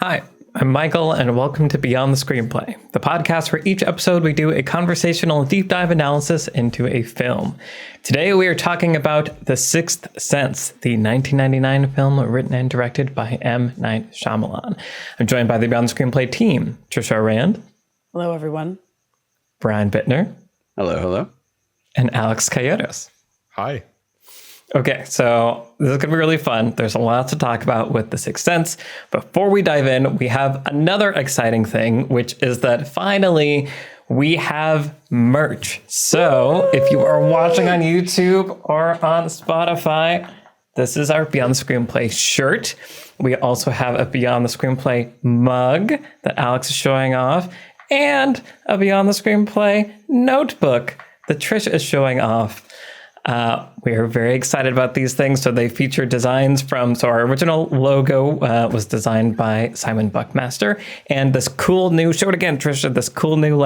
Hi, I'm Michael, and welcome to Beyond the Screenplay, the podcast where each episode we do a conversational deep dive analysis into a film. Today we are talking about The Sixth Sense, the 1999 film written and directed by M. Night Shyamalan. I'm joined by the Beyond the Screenplay team, Trisha Rand. Hello, everyone. Brian Bittner. Hello, hello. And Alex Coyotes. Hi. Okay, so this is going to be really fun. There's a lot to talk about with The Sixth Sense. Before we dive in, we have another exciting thing, which is that finally we have merch. So if you are watching on YouTube or on Spotify, this is our Beyond the Screenplay shirt. We also have a Beyond the Screenplay mug that Alex is showing off, and a Beyond the Screenplay notebook that Trisha is showing off. We are very excited about these things. So they feature designs so our original logo was designed by Simon Buckmaster. And this cool new, show it again, Trisha, this cool new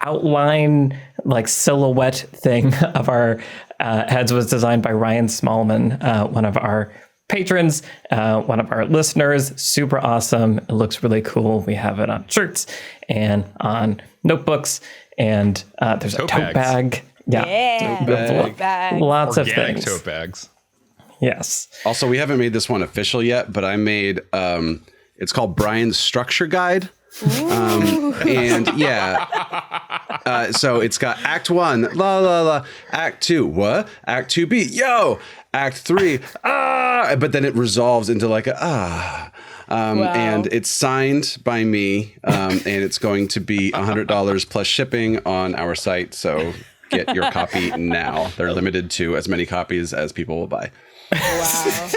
outline, silhouette thing of our heads was designed by Ryan Smallman, one of our patrons, one of our listeners. Super awesome. It looks really cool. We have it on shirts and on notebooks, and there's a tote bag. Yeah. Tote bag. Lots Organic of things. tote bags. Yes. Also, we haven't made this one official yet, but I made, it's called Brian's Structure Guide. And yeah, so it's got Act 1, la, la, la. Act 2, what? Act 2B, yo! Act 3, ah! But then it resolves into wow. And it's signed by me, and it's going to be $100 plus shipping on our site, so get your copy now. They're limited to as many copies as people will buy. Wow.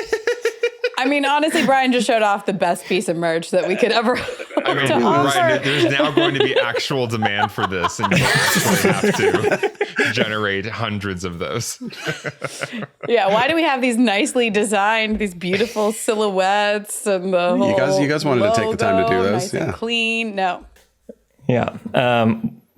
I mean, honestly, Brian just showed off the best piece of merch that we could ever Right, there's now going to be actual demand for this, and you actually have to generate hundreds of those. Yeah, why do we have these nicely designed, these beautiful silhouettes and the whole You guys wanted to take the time to do logo, those, nice and clean. No. Yeah.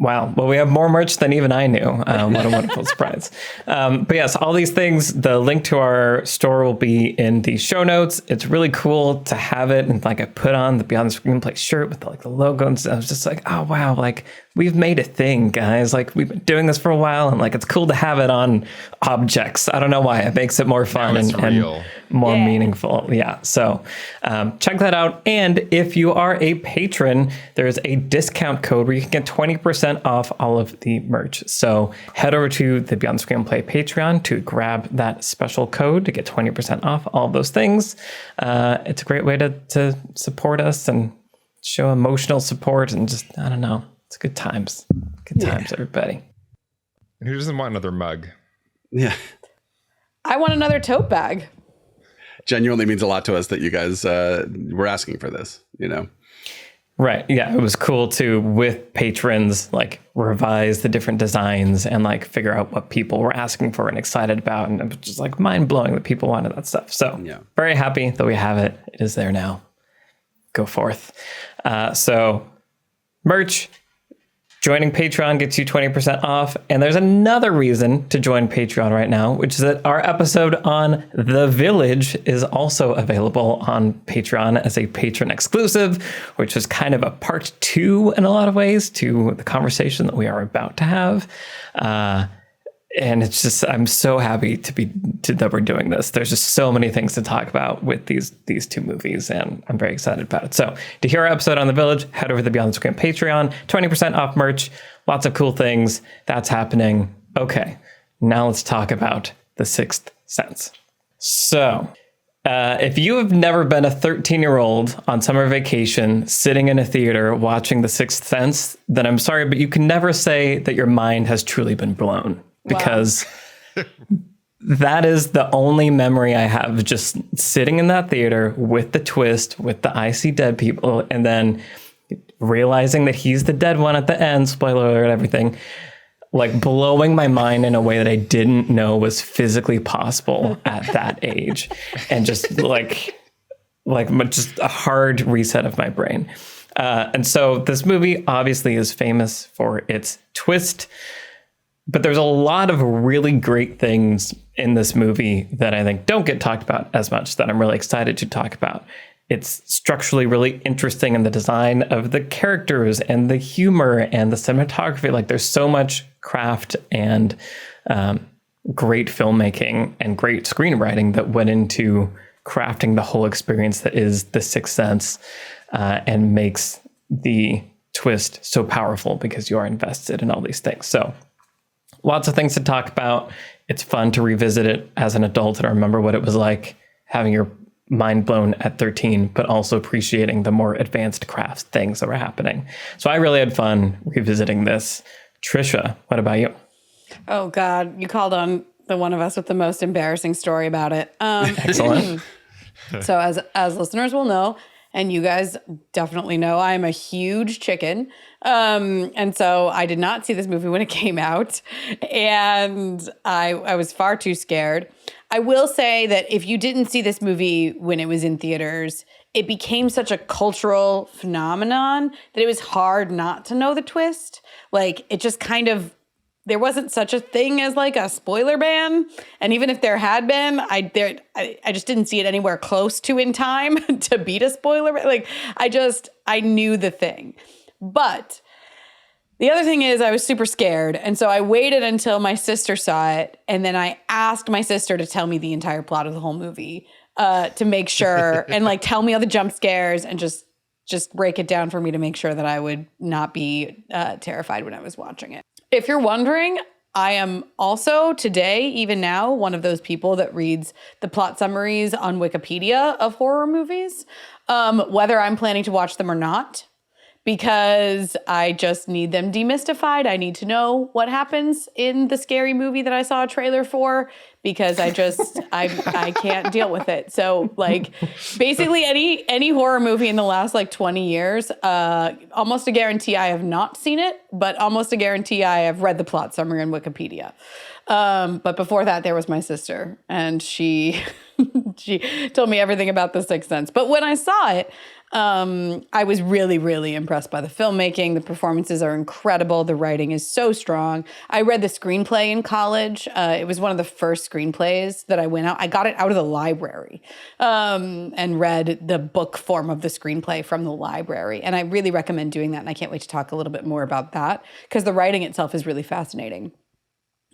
Wow. Well, we have more merch than even I knew. What a wonderful surprise. But yes, all these things, the link to our store will be in the show notes. It's really cool to have it. And I put on the Beyond the Screenplay shirt with the logo and stuff. I was just oh, wow. We've made a thing, guys. We've been doing this for a while, and it's cool to have it on objects. I don't know why. It makes it more fun and more meaningful. Yeah. So check that out. And if you are a patron, there's a discount code where you can get 20% off all of the merch. So head over to the Beyond the Screenplay Patreon to grab that special code to get 20% off all of those things. It's a great way to support us and show emotional support, and just, I don't know. It's good times. Good times, everybody. And who doesn't want another mug? Yeah. I want another tote bag. Genuinely means a lot to us that you guys were asking for this, Right. Yeah. It was cool to, with patrons, revise the different designs and figure out what people were asking for and excited about. And it was just mind blowing that people wanted that stuff. So very happy that we have it. It is there now. Go forth. So merch. Joining Patreon gets you 20% off. And there's another reason to join Patreon right now, which is that our episode on The Village is also available on Patreon as a patron exclusive, which is kind of a part 2 in a lot of ways to the conversation that we are about to have. And it's just, I'm so happy that we're doing this. There's just so many things to talk about with these two movies, and I'm very excited about it. So to hear our episode on The Village, head over to the Beyond the Screen Patreon, 20% off merch, lots of cool things. That's happening. Okay, now let's talk about The Sixth Sense. So if you have never been a 13-year-old on summer vacation sitting in a theater watching The Sixth Sense, then I'm sorry, but you can never say that your mind has truly been blown. Because that is the only memory I have, just sitting in that theater with the twist, with the I see dead people, and then realizing that he's the dead one at the end, spoiler alert, everything, blowing my mind in a way that I didn't know was physically possible at that age. And just just a hard reset of my brain. And so this movie obviously is famous for its twist. But there's a lot of really great things in this movie that I think don't get talked about as much that I'm really excited to talk about. it's structurally really interesting in the design of the characters and the humor and the cinematography. Like there's so much craft and great filmmaking and great screenwriting that went into crafting the whole experience that is The Sixth Sense, and makes the twist so powerful because you are invested in all these things. So lots of things to talk about. It's fun to revisit it as an adult and remember what it was like having your mind blown at 13, but also appreciating the more advanced crafts things that were happening. So I really had fun revisiting this. Trisha, what about you? Oh God, you called on the one of us with the most embarrassing story about it. Excellent. So as listeners will know, and you guys definitely know, I'm a huge chicken. And so I did not see this movie when it came out. And I was far too scared. I will say that if you didn't see this movie when it was in theaters, it became such a cultural phenomenon that it was hard not to know the twist. Like it just kind of, there wasn't such a thing as like a spoiler ban. And even if there had been, I just didn't see it anywhere close to in time to beat a spoiler ban. Like I knew the thing. But the other thing is I was super scared. And so I waited until my sister saw it. And then I asked my sister to tell me the entire plot of the whole movie to make sure and like tell me all the jump scares and just break it down for me to make sure that I would not be terrified when I was watching it. If you're wondering, I am also today, even now, one of those people that reads the plot summaries on Wikipedia of horror movies, whether I'm planning to watch them or not, because I just need them demystified. I need to know what happens in the scary movie that I saw a trailer for, because I can't deal with it. So like basically any horror movie in the last like 20 years, almost a guarantee I have not seen it, but almost a guarantee I have read the plot summary on Wikipedia. But before that, there was my sister, and she told me everything about The Sixth Sense. But when I saw it, I was really, really impressed by the filmmaking. The performances are incredible. The writing is so strong. I read the screenplay in college. It was one of the first screenplays that I went out. I got it out of the library and read the book form of the screenplay from the library. And I really recommend doing that. And I can't wait to talk a little bit more about that because the writing itself is really fascinating.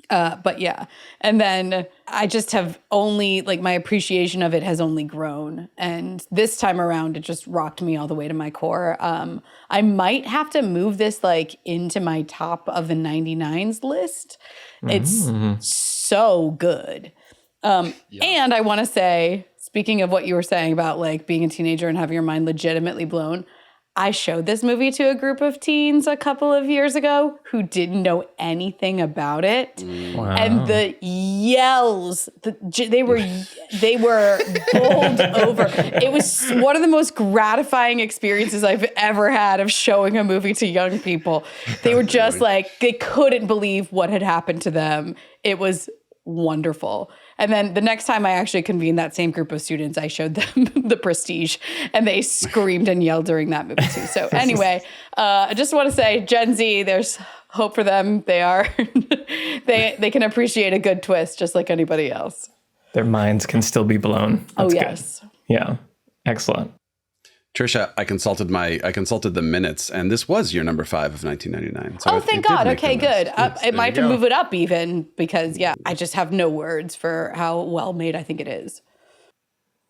But yeah, and then I just have only, like, my appreciation of it has only grown. And this time around, it just rocked me all the way to my core. I might have to move this, like, into my top of the 99s list. It's so good. And I want to say, speaking of what you were saying about, like, being a teenager and having your mind legitimately blown, I showed this movie to a group of teens a couple of years ago who didn't know anything about it. Wow. And the yells, they were bowled over. It was one of the most gratifying experiences I've ever had of showing a movie to young people. They were just like, they couldn't believe what had happened to them. It was wonderful. And then the next time I actually convened that same group of students, I showed them The Prestige, and they screamed and yelled during that movie too. So anyway, I just want to say, Gen Z, there's hope for them. They are, they can appreciate a good twist just like anybody else. Their minds can still be blown. That's yes. Good. Yeah. Excellent. Trisha, I consulted the minutes, and this was your number 5 of 1999. So thank God. Okay, good. Yes, it might have to move it up even because, I just have no words for how well made I think it is.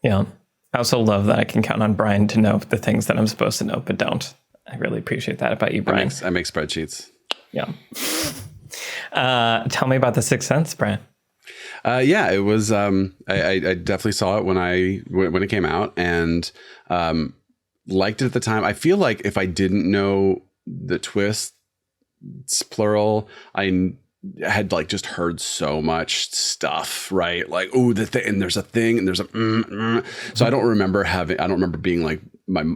Yeah. I also love that I can count on Brian to know the things that I'm supposed to know, but don't. I really appreciate that about you, Brian. I make spreadsheets. Yeah. Tell me about The Sixth Sense, Brian. It was. I definitely saw it when it came out, and liked it at the time. I feel like if I didn't know the twists, plural, I had like just heard so much stuff, right? Like, oh, and there's a thing, and there's a. So I don't remember being like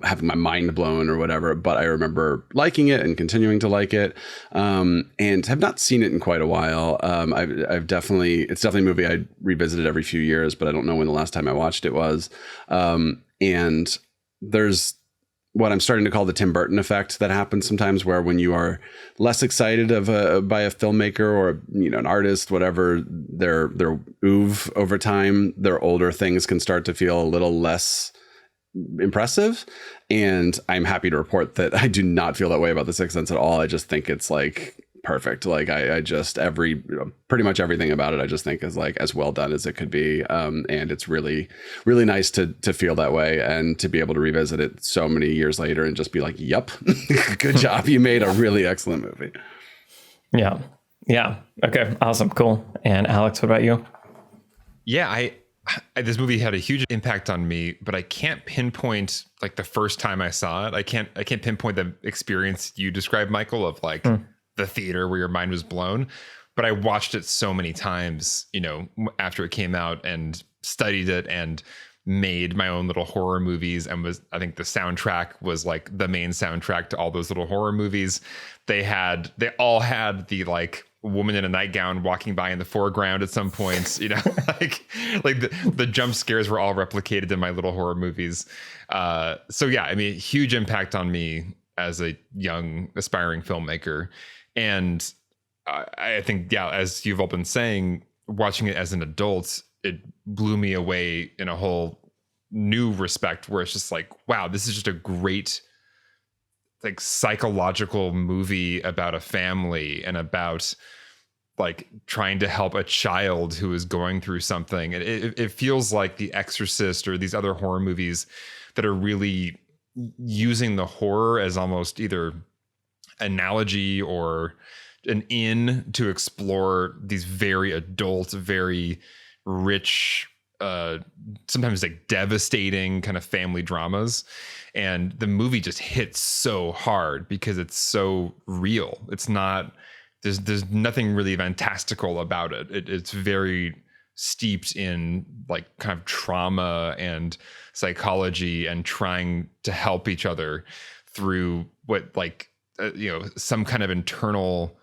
having my mind blown or whatever, but I remember liking it and continuing to like it, and have not seen it in quite a while. It's definitely a movie I revisited every few years, but I don't know when the last time I watched it was. And there's what I'm starting to call the Tim Burton effect that happens sometimes, where when you are less excited by a filmmaker or an artist, whatever, their oeuvre over time, their older things can start to feel a little less impressive. And I'm happy to report that I do not feel that way about The Sixth Sense at all. I just think it's like perfect. Like I just pretty much everything about it I just think is like as well done as it could be. And it's really, really nice to feel that way and to be able to revisit it so many years later and just be like, yep, good job. You made a really excellent movie. Yeah. Yeah. Okay. Awesome. Cool. And Alex, what about you? Yeah, this movie had a huge impact on me, but I can't pinpoint like the first time I saw it. I can't pinpoint the experience you described, Michael, of like the theater where your mind was blown. But I watched it so many times, you know, after it came out and studied it and made my own little horror movies. And I think the soundtrack was like the main soundtrack to all those little horror movies. They all had the like woman in a nightgown walking by in the foreground at some points, you know, like the jump scares were all replicated in my little horror movies. So yeah, I mean, huge impact on me as a young aspiring filmmaker. And I think, yeah, as you've all been saying, watching it as an adult, it blew me away in a whole new respect where it's just like, wow, this is just a great like psychological movie about a family and about like trying to help a child who is going through something. It feels like The Exorcist or these other horror movies that are really using the horror as almost either analogy or an in to explore these very adult, very rich, sometimes like devastating kind of family dramas. And the movie just hits so hard because it's so real. It's not, there's nothing really fantastical about it. It's very steeped in like kind of trauma and psychology and trying to help each other through what like, some kind of internal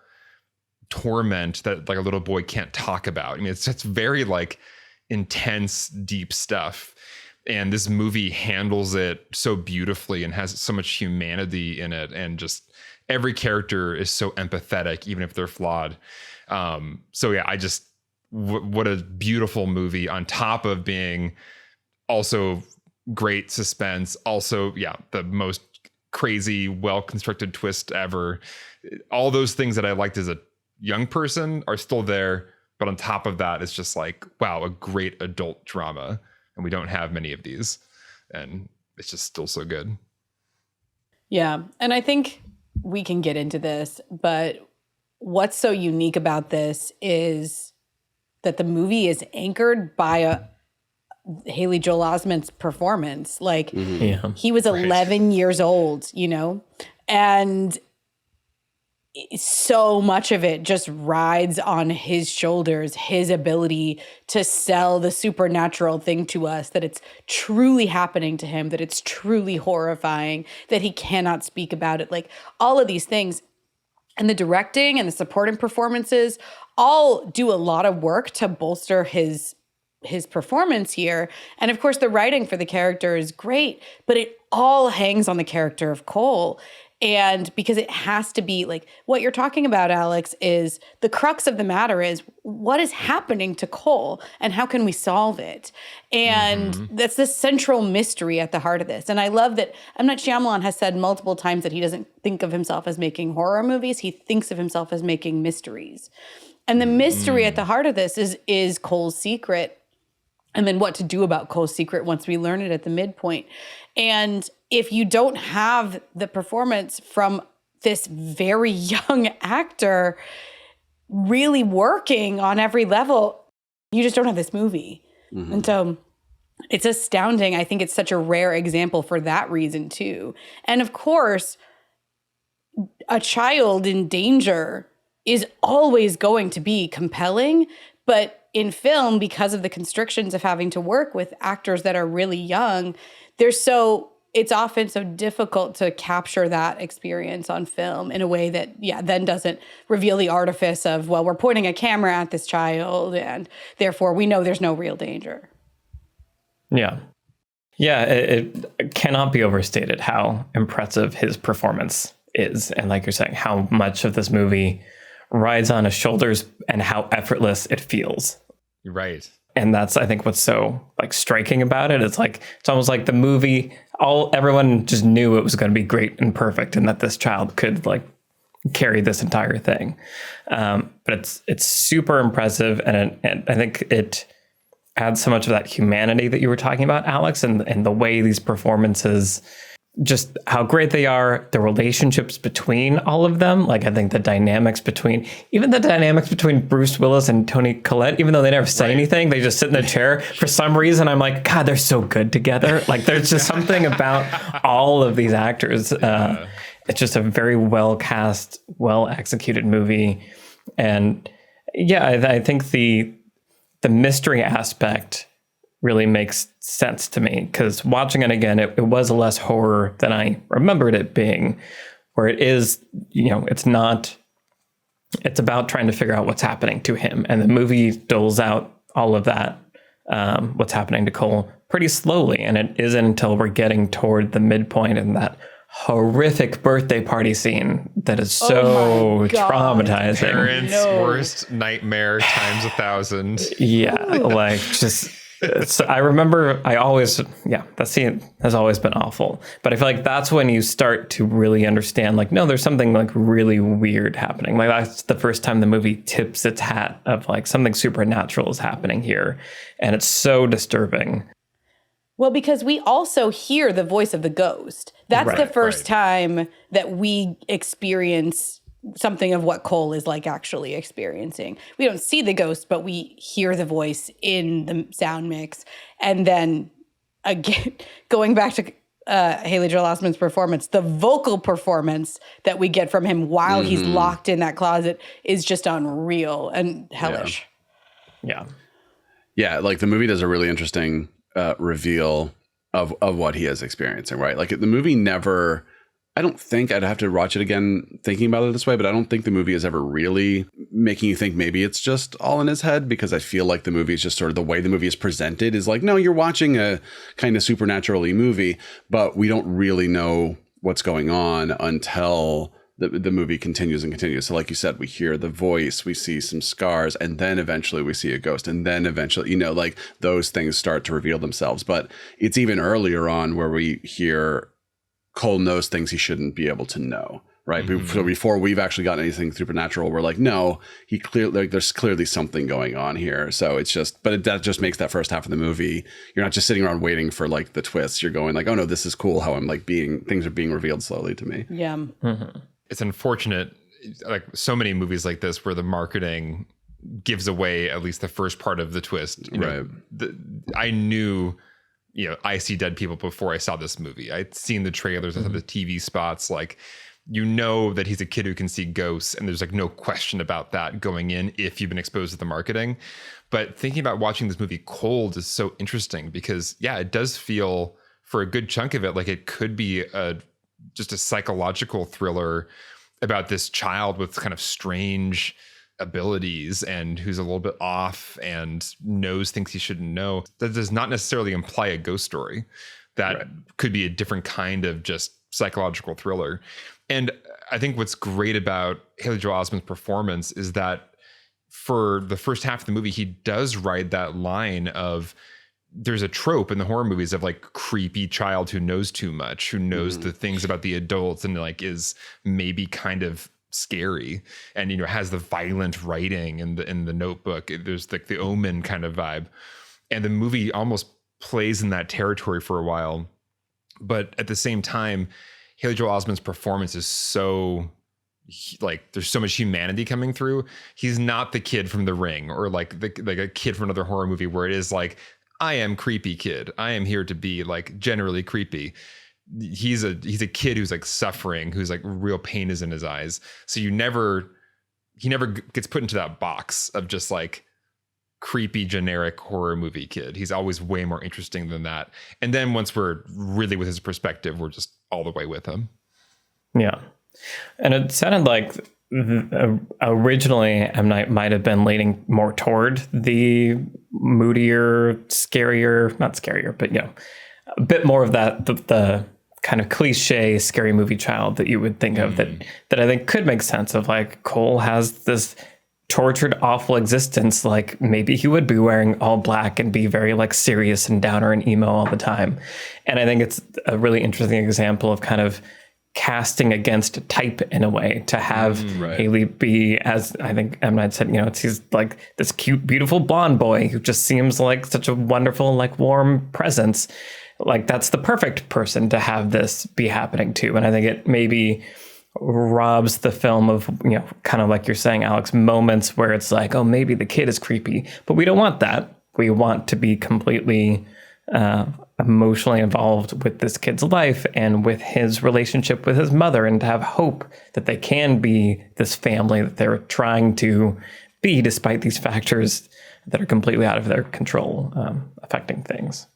torment that like a little boy can't talk about. I mean, it's very like intense, deep stuff. And this movie handles it so beautifully and has so much humanity in it. And just every character is so empathetic, even if they're flawed. So yeah, what a beautiful movie on top of being also great suspense. Also, yeah, the most crazy, well-constructed twist ever. All those things that I liked as a young person are still there. But on top of that, it's just like, wow, a great adult drama. And we don't have many of these. And it's just still so good. Yeah. And I think we can get into this, but what's so unique about this is that the movie is anchored by Haley Joel Osment's performance. Like he was 11 years old, you know, and so much of it just rides on his shoulders, his ability to sell the supernatural thing to us, that it's truly happening to him, that it's truly horrifying, that he cannot speak about it. Like all of these things. And the directing and the supporting performances all do a lot of work to bolster his performance here. And of course, the writing for the character is great, but it all hangs on the character of Cole. And because it has to be like what you're talking about, Alex, is the crux of the matter is what is happening to Cole and how can we solve it? And that's the central mystery at the heart of this. And I love that M. Night Shyamalan has said multiple times that he doesn't think of himself as making horror movies. He thinks of himself as making mysteries. And the mystery at the heart of this is Cole's secret. And then what to do about Cole's secret once we learn it at the midpoint. And if you don't have the performance from this very young actor really working on every level, you just don't have this movie. And so it's astounding. I think it's such a rare example for that reason too. And of course, a child in danger is always going to be compelling, but in film, because of the constrictions of having to work with actors that are really young, it's often so difficult to capture that experience on film in a way that, then doesn't reveal the artifice of, well, we're pointing a camera at this child and therefore we know there's no real danger. Yeah. Yeah, it cannot be overstated how impressive his performance is. And like you're saying, how much of this movie rides on his shoulders and how effortless it feels. Right. And that's, I think, what's so like striking about it. It's like, it's almost like the movie, everyone just knew it was going to be great and perfect, and that this child could like carry this entire thing. But it's super impressive. And I think it adds so much of that humanity that you were talking about, Alex, and the way these performances, just how great they are, the relationships between all of them. Like, I think the dynamics between Bruce Willis and Toni Collette, even though they never say anything, they just sit in the chair. For some reason, I'm like, God, they're so good together. Like, there's just something about all of these actors. It's just a very well cast, well executed movie. And yeah, I think the mystery aspect really makes sense to me, because watching it again, it was less horror than I remembered it being, where it is, it's about trying to figure out what's happening to him. And the movie doles out all of that, what's happening to Cole, pretty slowly. And it isn't until we're getting toward the midpoint and that horrific birthday party scene that is so traumatizing. Parents' worst nightmare times 1,000. Yeah, like just... I remember that scene has always been awful, but I feel like that's when you start to really understand, like, no, there's something like really weird happening. Like, that's the first time the movie tips its hat of like something supernatural is happening here. And it's so disturbing. Well, because we also hear the voice of the ghost. That's the first time that we experience something of what Cole is like actually experiencing. We don't see the ghost, but we hear the voice in the sound mix. And then again, going back to Haley Joel Osment's performance, the vocal performance that we get from him while he's locked in that closet is just unreal and hellish. Yeah. Yeah, like the movie does a really interesting reveal of what he is experiencing, right? Like the movie never... I don't think, I'd have to watch it again thinking about it this way, but I don't think the movie is ever really making you think maybe it's just all in his head, because I feel like the movie is just sort of the way the movie is presented is like, no, you're watching a kind of supernatural-y movie, but we don't really know what's going on until the movie continues and continues. So like you said, we hear the voice, we see some scars, and then eventually we see a ghost, and then eventually, like those things start to reveal themselves. But it's even earlier on where we hear Cole knows things he shouldn't be able to know, right? So before we've actually gotten anything supernatural, we're like, no, there's clearly something going on here. So it's just, that just makes that first half of the movie, you're not just sitting around waiting for like the twists. You're going like, oh no, this is cool how I'm like things are being revealed slowly to me. Yeah. Mm-hmm. It's unfortunate, like so many movies like this, where the marketing gives away at least the first part of the twist. I knew... I see dead people before I saw this movie. I'd seen the trailers, I saw the TV spots. Like, that he's a kid who can see ghosts, and there's like no question about that going in if you've been exposed to the marketing. But thinking about watching this movie cold is so interesting, because it does feel for a good chunk of it like it could be just a psychological thriller about this child with kind of strange abilities and who's a little bit off and knows things he shouldn't know. That does not necessarily imply a ghost story. That could be a different kind of just psychological thriller. And I think what's great about Haley Joel Osment's performance is that for the first half of the movie, he does ride that line of, there's a trope in the horror movies of like creepy child who knows too much, who knows the things about the adults and like is maybe kind of scary, and has the violent writing in the Notebook. There's like the Omen kind of vibe, and the movie almost plays in that territory for a while. But at the same time, Haley Joel Osment's performance is so like, there's so much humanity coming through. He's not the kid from The Ring, or like a kid from another horror movie where it is like, I am creepy kid, I am here to be like generally creepy. He's a kid who's like suffering, who's like real pain is in his eyes. So he never gets put into that box of just like creepy generic horror movie kid. He's always way more interesting than that. And then once we're really with his perspective, we're just all the way with him. Yeah. And it sounded like originally M. Night might have been leaning more toward the moodier, scarier, not scarier, but a bit more of that, the kind of cliche scary movie child that you would think of, that I think could make sense of, like, Cole has this tortured, awful existence, like maybe he would be wearing all black and be very like serious and downer and emo all the time. And I think it's a really interesting example of kind of casting against type in a way, to have Haley be, as I think M. Night said, he's like this cute, beautiful blonde boy who just seems like such a wonderful, like warm presence. Like that's the perfect person to have this be happening to. And I think it maybe robs the film of, kind of like you're saying, Alex, moments where it's like, oh, maybe the kid is creepy, but we don't want that. We want to be completely emotionally involved with this kid's life and with his relationship with his mother, and to have hope that they can be this family that they're trying to be, despite these factors that are completely out of their control, affecting things.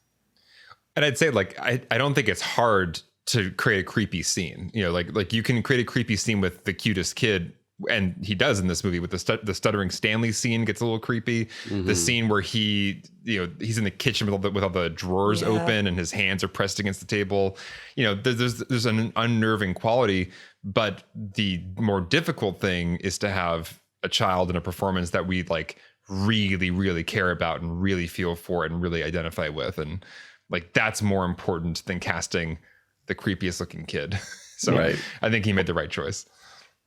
And I'd say, like, I don't think it's hard to create a creepy scene. Like you can create a creepy scene with the cutest kid, and he does in this movie with the stuttering Stanley scene gets a little creepy. The scene where he's in the kitchen with all the drawers open and his hands are pressed against the table. There's an unnerving quality, but the more difficult thing is to have a child in a performance that we like really, really care about and really feel for and really identify with. And like, that's more important than casting the creepiest looking kid. So I think he made the right choice.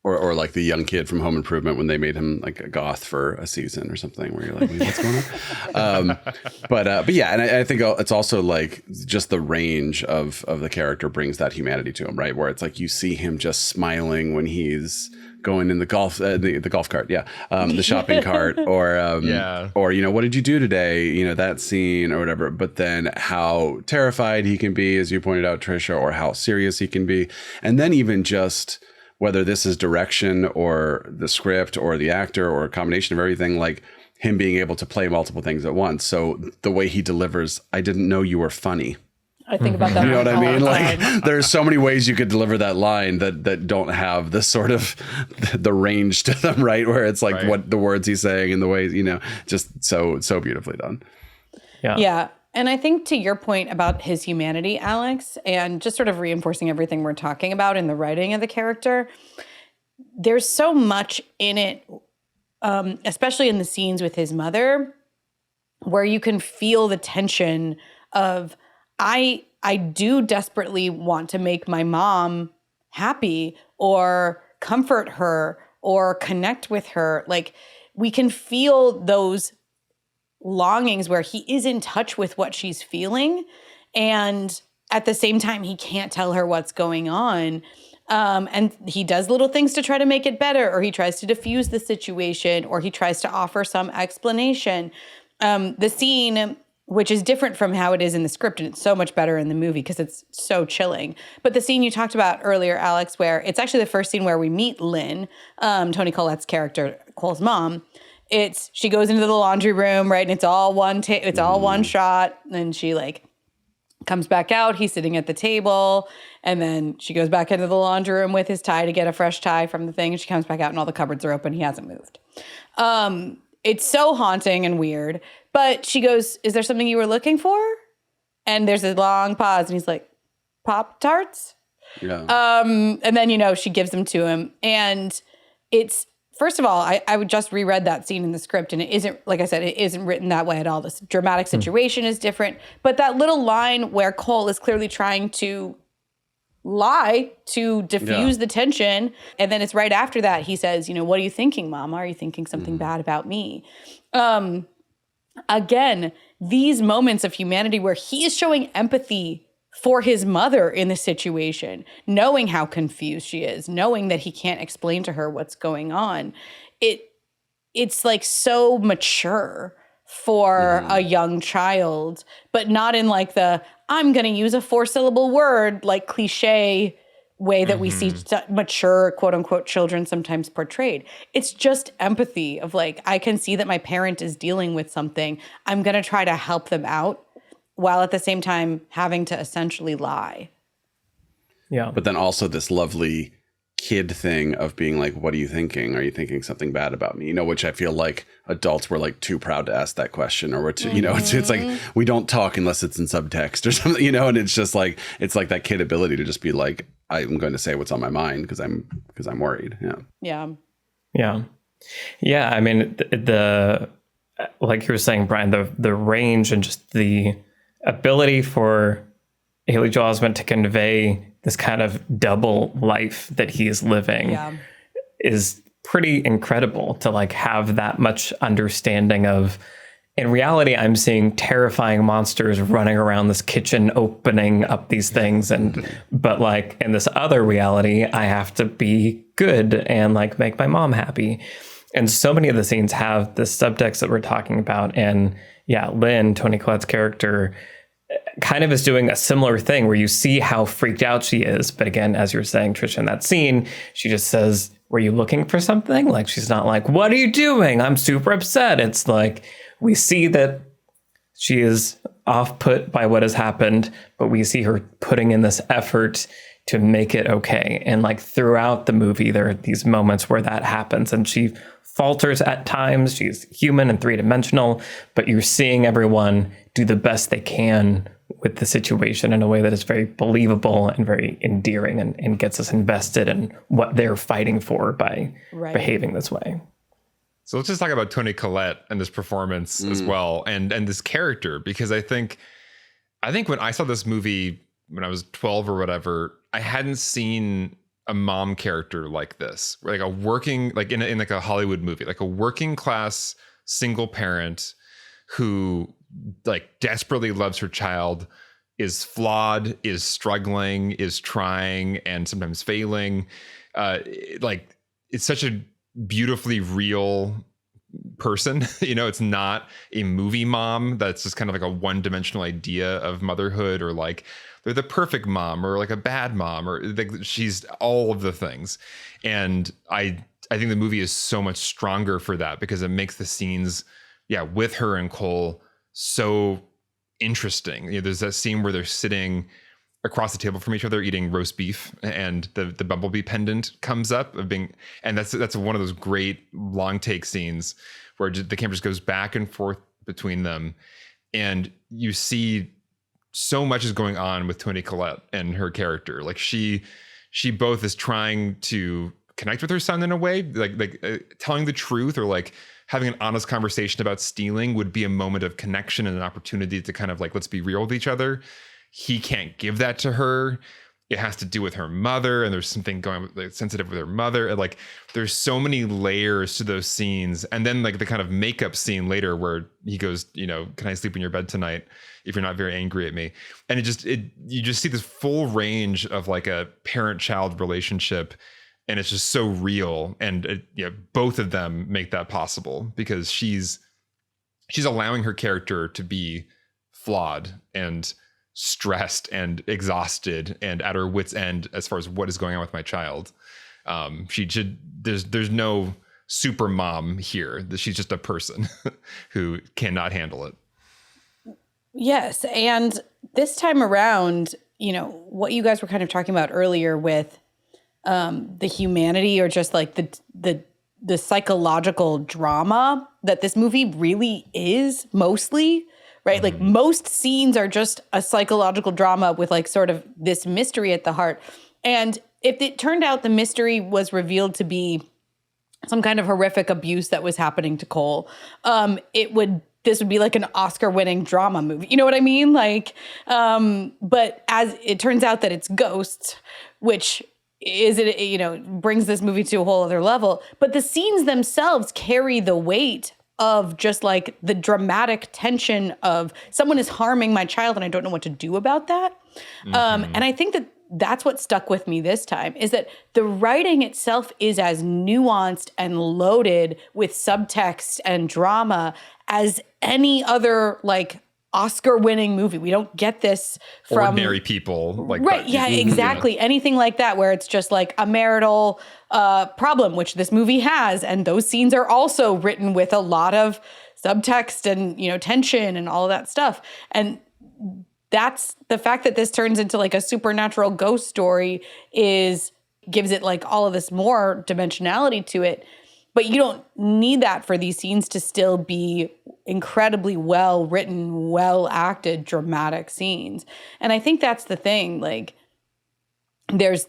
Or like the young kid from Home Improvement when they made him like a goth for a season or something, where you're like, wait, what's going on? But yeah, and I think it's also like just the range of the character brings that humanity to him, right? Where it's like you see him just smiling when he's going in the golf cart, the shopping cart, or what did you do today? That scene or whatever. But then how terrified he can be, as you pointed out, Trisha, or how serious he can be, and then even just whether this is direction or the script or the actor or a combination of everything, like him being able to play multiple things at once. So the way he delivers, I didn't know you were funny. I think about that. You know what I mean? Like there's so many ways you could deliver that line that don't have this sort of the range to them, right? Where it's like what the words he's saying and the way, just so beautifully done. Yeah. And I think to your point about his humanity, Alex, and just sort of reinforcing everything we're talking about in the writing of the character, there's so much in it, especially in the scenes with his mother, where you can feel the tension of, I do desperately want to make my mom happy or comfort her or connect with her. Like, we can feel those longings where he is in touch with what she's feeling, and at the same time he can't tell her what's going on, and he does little things to try to make it better, or he tries to diffuse the situation, or he tries to offer some explanation. The scene, which is different from how it is in the script, and it's so much better in the movie because it's so chilling, but the scene you talked about earlier, Alex, where it's actually the first scene where we meet Lynn, Toni Collette's character, Cole's mom. She goes into the laundry room, right? And it's all one shot. And she like comes back out. He's sitting at the table. And then she goes back into the laundry room with his tie to get a fresh tie from the thing. And she comes back out and all the cupboards are open. He hasn't moved. It's so haunting and weird. But she goes, "Is there something you were looking for?" And there's a long pause. And he's like, "Pop-Tarts?" Yeah. And then, she gives them to him. And it's, first of all, I would just reread that scene in the script, and it isn't, like I said, it isn't written that way at all. This dramatic situation is different. But that little line where Cole is clearly trying to lie to diffuse the tension, and then it's right after that he says, "What are you thinking, Mama? Are you thinking something bad about me?" Again, these moments of humanity where he is showing empathy for his mother in the situation, knowing how confused she is, knowing that he can't explain to her what's going on. It's like so mature for a young child, but not in like the, I'm going to use a 4-syllable word, like cliche way that we see mature, quote unquote, children sometimes portrayed. It's just empathy of like, I can see that my parent is dealing with something. I'm going to try to help them out, while at the same time having to essentially lie. Yeah. But then also this lovely kid thing of being like, what are you thinking? Are you thinking something bad about me? Which I feel like adults were like too proud to ask that question, or we're too, it's like, we don't talk unless it's in subtext or something, and it's just like, it's like that kid ability to just be like, I'm going to say what's on my mind because I'm worried. Yeah. Yeah. Yeah. Yeah, I mean, the like you were saying, Brian, the range and just the ability for Haley Joel Osment to convey this kind of double life that he is living is pretty incredible, to like have that much understanding of, in reality, I'm seeing terrifying monsters running around this kitchen, opening up these things. But like in this other reality, I have to be good and like make my mom happy. And so many of the scenes have this subtext that we're talking about. And yeah, Lynn, Toni Collette's character, kind of is doing a similar thing where you see how freaked out she is. But again, as you're saying, Trisha, in that scene, she just says, "Were you looking for something?" Like, she's not like, "What are you doing? I'm super upset." It's like, we see that she is off put by what has happened, but we see her putting in this effort to make it okay. And like throughout the movie, there are these moments where that happens and she falters at times. She's human and three-dimensional, but you're seeing everyone do the best they can with the situation in a way that is very believable and very endearing, and gets us invested in what they're fighting for by behaving this way. So let's just talk about Toni Collette and this performance as well, and this character, because I think when I saw this movie when I was 12 or whatever, I hadn't seen a mom character like this, like a working, like in like a Hollywood movie, like a working class single parent who like desperately loves her child, is flawed, is struggling, is trying, and sometimes failing. Like, it's such a beautifully real person. It's not a movie mom that's just kind of like a one-dimensional idea of motherhood, or like they're the perfect mom or like a bad mom, or like she's all of the things. And I think the movie is so much stronger for that, because it makes the scenes with her and Cole so interesting. There's that scene where they're sitting across the table from each other eating roast beef, and the bumblebee pendant comes up and that's one of those great long take scenes where the camera just goes back and forth between them, and you see so much is going on with Toni Collette and her character. Like she both is trying to connect with her son in a way, like telling the truth, or like having an honest conversation about stealing would be a moment of connection and an opportunity to kind of like, let's be real with each other. He can't give that to her. It has to do with her mother, and there's something going on, like, sensitive with her mother. And like, there's so many layers to those scenes. And then like the kind of makeup scene later where he goes, "Can I sleep in your bed tonight if you're not very angry at me?" And you just see this full range of like a parent-child relationship. And it's just so real. And both of them make that possible, because she's allowing her character to be flawed and stressed and exhausted and at her wit's end as far as what is going on with my child. There's no super mom here. She's just a person who cannot handle it. Yes. And this time around, what you guys were kind of talking about earlier with the humanity, or just like the psychological drama that this movie really is, mostly, right? Like, most scenes are just a psychological drama with like sort of this mystery at the heart. And if it turned out the mystery was revealed to be some kind of horrific abuse that was happening to Cole, this would be like an Oscar-winning drama movie. You know what I mean? Like, but as it turns out that it's ghosts, which brings this movie to a whole other level. But the scenes themselves carry the weight of just like the dramatic tension of someone is harming my child and I don't know what to do about that. And I think that's what stuck with me this time, is that the writing itself is as nuanced and loaded with subtext and drama as any other like Oscar-winning movie. We don't get this from ordinary people, like right. Yeah, exactly. Anything like that, where it's just like a marital problem, which this movie has, and those scenes are also written with a lot of subtext and tension and all of that stuff. And that's the fact that this turns into like a supernatural ghost story gives it like all of this more dimensionality to it. But you don't need that for these scenes to still be incredibly well written, well acted, dramatic scenes. And I think that's the thing. Like, there's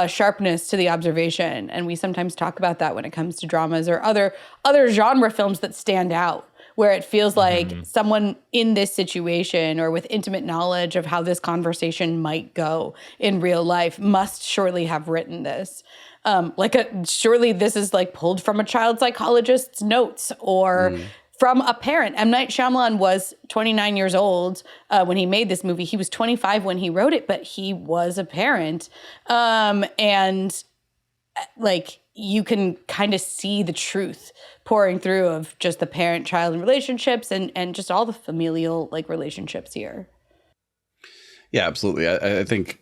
sharpness to the observation, and we sometimes talk about that when it comes to dramas or other genre films that stand out, where it feels like someone in this situation or with intimate knowledge of how this conversation might go in real life must surely have written this. Surely this is like pulled from a child psychologist's notes or from a parent. M. Night Shyamalan was 29 years old when he made this movie. He was 25 when he wrote it, but he was a parent. And like you can kind of see the truth pouring through of just the parent-child relationships and just all the familial like relationships here. Yeah, absolutely. I think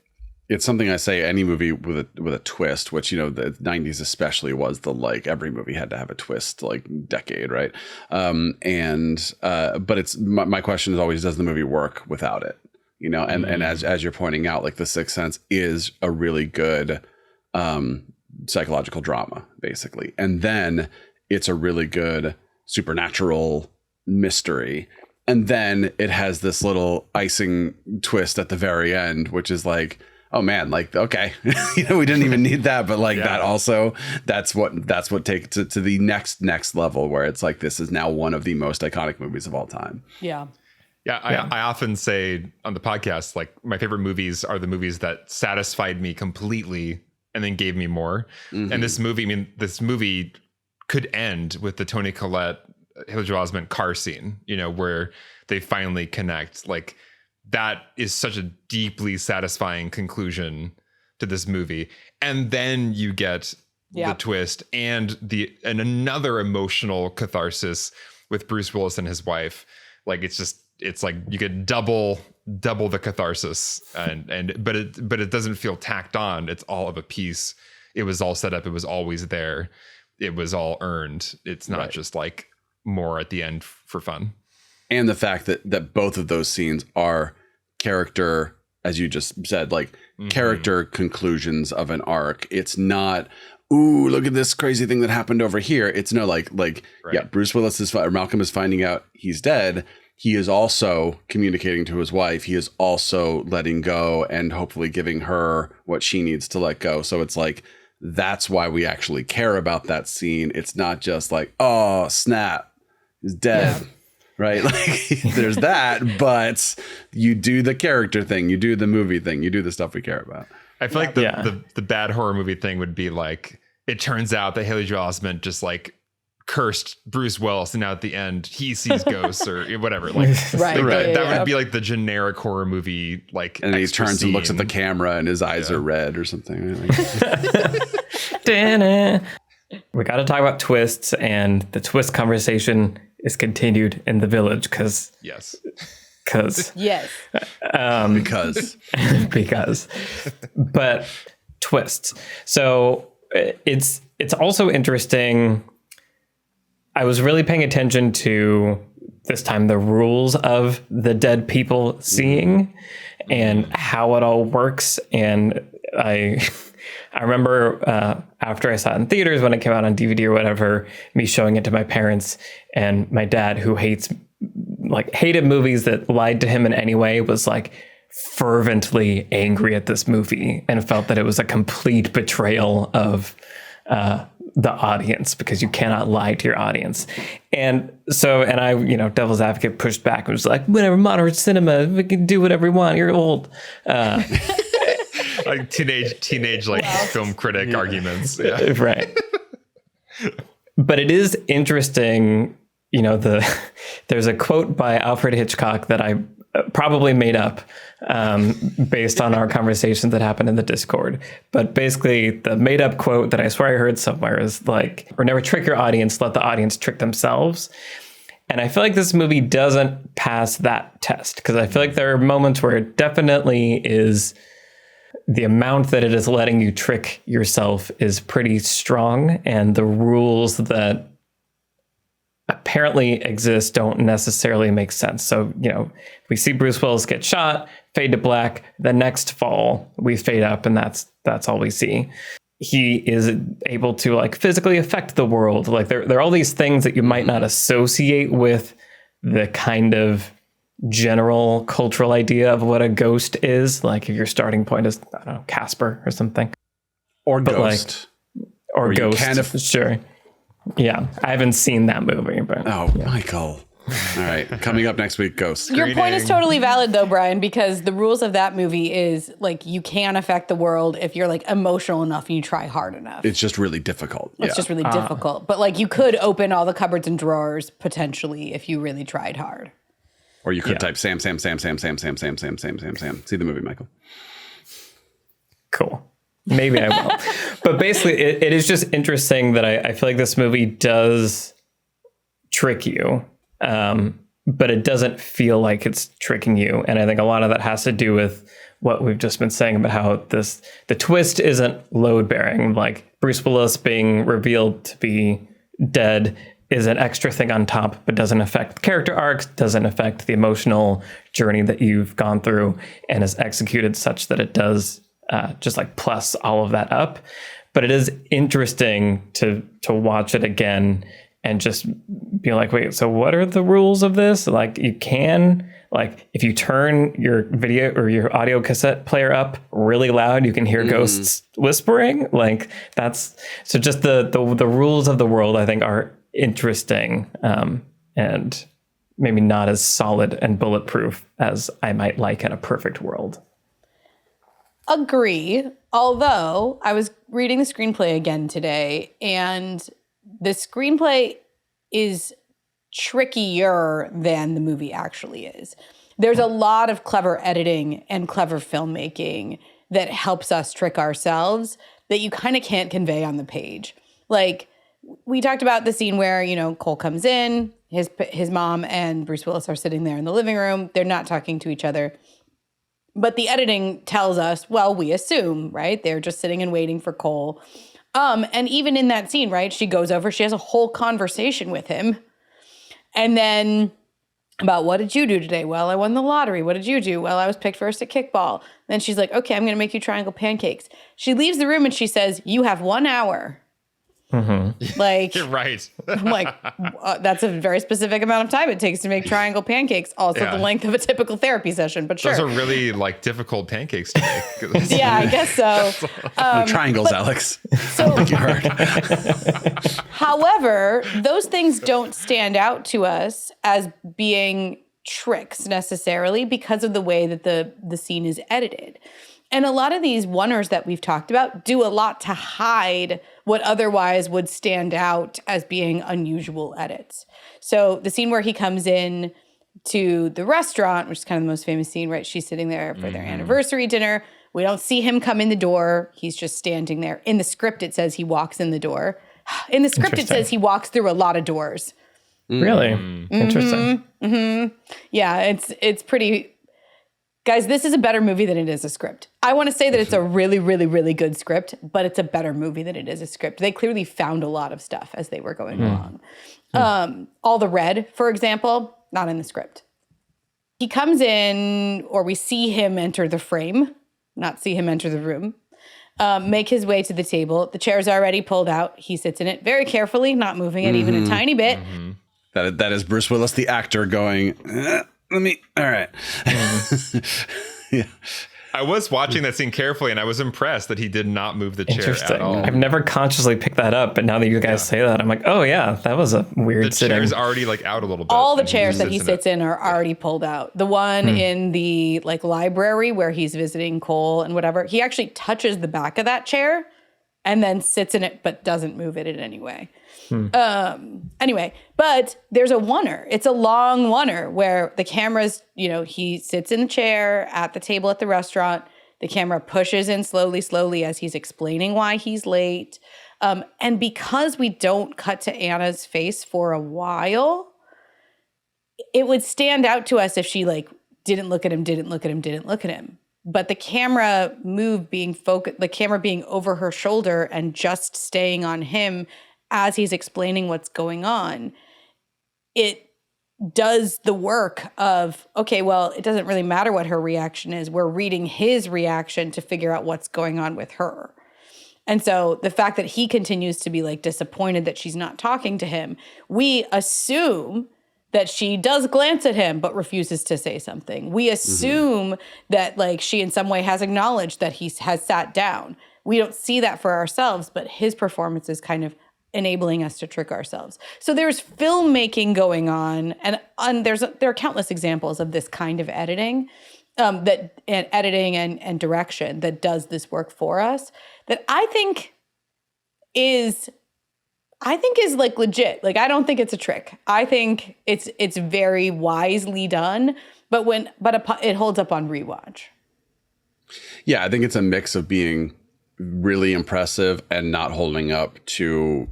it's something I say any movie with a twist, which, you know, the 90s especially was the, like, every movie had to have a twist, like, decade, right? But it's my question is always, does the movie work without it? You know, and as you're pointing out, like, The Sixth Sense is a really good psychological drama, basically. And then it's a really good supernatural mystery. And then it has this little icing twist at the very end, which is like, oh man, like, okay, you know, we didn't even need that, but like that also, that's what takes it to the next level, where it's like, this is now one of the most iconic movies of all time. Yeah. Yeah, I often say on the podcast, like, my favorite movies are the movies that satisfied me completely and then gave me more. And this movie could end with the Toni Collette, Haley Joel Osment car scene, you know, where they finally connect. Like, that is such a deeply satisfying conclusion to this movie. And then you get the twist and another emotional catharsis with Bruce Willis and his wife. Like, it's like you get double the catharsis, but it doesn't feel tacked on. It's all of a piece. It was all set up. It was always there. It was all earned. It's not just like more at the end for fun. And the fact that both of those scenes are character, as you just said, like character conclusions of an arc. It's not, ooh, look at this crazy thing that happened over here. It's no, Bruce Willis Malcolm is finding out he's dead. He is also communicating to his wife. He is also letting go and hopefully giving her what she needs to let go. So it's like, that's why we actually care about that scene. It's not just like, oh, snap, he's dead. Yeah. Right? Like, there's that, but you do the character thing, you do the movie thing, you do the stuff we care about. I feel like the bad horror movie thing would be like, it turns out that Haley Joel Osment just like cursed Bruce Willis, and now at the end he sees ghosts or whatever. Like, that would be like the generic horror movie, like, and he turns and looks at the camera and his eyes are red or something. We got to talk about twists, and the twist conversation is continued in The Village because but twists. So it's also interesting. I was really paying attention to this time the rules of the dead people seeing and how it all works. And I remember after I saw it in theaters, when it came out on DVD or whatever, me showing it to my parents, and my dad, who hated movies that lied to him in any way, was like fervently angry at this movie and felt that it was a complete betrayal of the audience, because you cannot lie to your audience. And so, and I, devil's advocate, pushed back and was like, whatever, moderate cinema, we can do whatever we want, you're old. Like teenage like film critic arguments. Yeah. Right. But it is interesting, there's a quote by Alfred Hitchcock that I probably made up based on our conversations that happened in the Discord. But basically the made up quote that I swear I heard somewhere is like, or never trick your audience, let the audience trick themselves. And I feel like this movie doesn't pass that test, because I feel like there are moments where it definitely is, the amount that it is letting you trick yourself is pretty strong, and the rules that apparently exist don't necessarily make sense. So, we see Bruce Willis get shot, fade to black. The next fall, we fade up, and that's all we see. He is able to like physically affect the world. Like there are all these things that you might not associate with the kind of general cultural idea of what a ghost is. Like if your starting point is, I don't know, Casper or something. Or But Ghost. Or you Ghost. can Sure. Yeah. I haven't seen that movie, but Oh, Michael. All right. Coming up next week, Ghost. Your point is totally valid though, Brian, because the rules of that movie is like you can affect the world if you're like emotional enough and you try hard enough. It's just really difficult. It's just really difficult. But like you could open all the cupboards and drawers potentially if you really tried hard. Or you could type Sam. See the movie, Michael. cool. Maybe I will. But basically, it is just interesting that I feel like this movie does trick you. But it doesn't feel like it's tricking you. And I think a lot of that has to do with what we've just been saying about how the twist isn't load bearing. Like Bruce Willis being revealed to be dead is an extra thing on top, but doesn't affect character arcs, doesn't affect the emotional journey that you've gone through, and is executed such that it does just like plus all of that up. But it is interesting to watch it again and just be like, wait, so what are the rules of this? Like you can, like if you turn your video or your audio cassette player up really loud, you can hear ghosts whispering. Like that's, so just the rules of the world I think are interesting and maybe not as solid and bulletproof as I might like in a perfect world. Agree. Although I was reading the screenplay again today, and the screenplay is trickier than the movie actually is. There's a lot of clever editing and clever filmmaking that helps us trick ourselves that you kind of can't convey on the page. Like we talked about the scene where, you know, Cole comes in, his mom and Bruce Willis are sitting there in the living room. They're not talking to each other. But the editing tells us, well, we assume, right? They're just sitting and waiting for Cole. And even in that scene, right, she goes over, she has a whole conversation with him. And then about, what did you do today? Well, I won the lottery. What did you do? Well, I was picked first at kickball. Then she's like, okay, I'm going to make you triangle pancakes. She leaves the room and she says, you have 1 hour. Mm-hmm. Like, You're right. I'm like, that's a very specific amount of time it takes to make triangle pancakes. Also the length of a typical therapy session, but sure. Those are really like difficult pancakes to make. Yeah, I guess so. Triangles, Alex. So, however, those things don't stand out to us as being tricks necessarily because of the way that the scene is edited. And a lot of these oneers that we've talked about do a lot to hide what otherwise would stand out as being unusual edits. So the scene where he comes in to the restaurant, which is kind of the most famous scene, right? She's sitting there for their anniversary dinner. We don't see him come in the door. He's just standing there. In the script, it says he walks in the door. In the script, it says he walks through a lot of doors. Really? Interesting. Yeah, it's pretty... Guys, this is a better movie than it is a script. I want to say that it's a really, really, really good script, but it's a better movie than it is a script. They clearly found a lot of stuff as they were going along. All the Red, for example, not in the script. He comes in, or we see him enter the frame, not see him enter the room, make his way to the table. The chair's already pulled out. He sits in it very carefully, not moving it even a tiny bit. That is Bruce Willis, the actor, going... all right. Yeah. I was watching that scene carefully, and I was impressed that he did not move the chair at all. I've never consciously picked that up, but now that you guys say that, I'm like, oh yeah, that was a weird The sitting. chair's already like out a little bit. All the chairs that he sits in are already pulled out. The one in the like library where he's visiting Cole and whatever, he actually touches the back of that chair and then sits in it, but doesn't move it in any way. Anyway, but there's a oneer. It's a long oneer where the camera's, you know, he sits in the chair at the table at the restaurant. The camera pushes in slowly as he's explaining why he's late. And because we don't cut to Anna's face for a while, it would stand out to us if she like didn't look at him. But the camera move being focused, the camera being over her shoulder and just staying on him as he's explaining what's going on, it does the work of, okay, well, it doesn't really matter what her reaction is. We're reading his reaction to figure out what's going on with her. And so the fact that he continues to be like disappointed that she's not talking to him, we assume that she does glance at him but refuses to say something. We assume that like she in some way has acknowledged that he has sat down. We don't see that for ourselves, but his performance is kind of enabling us to trick ourselves. So there's filmmaking going on, and there are countless examples of this kind of editing, editing and direction that does this work for us. That I think is like legit. Like I don't think it's a trick. I think it's very wisely done. But it holds up on rewatch. Yeah, I think it's a mix of being really impressive and not holding up to,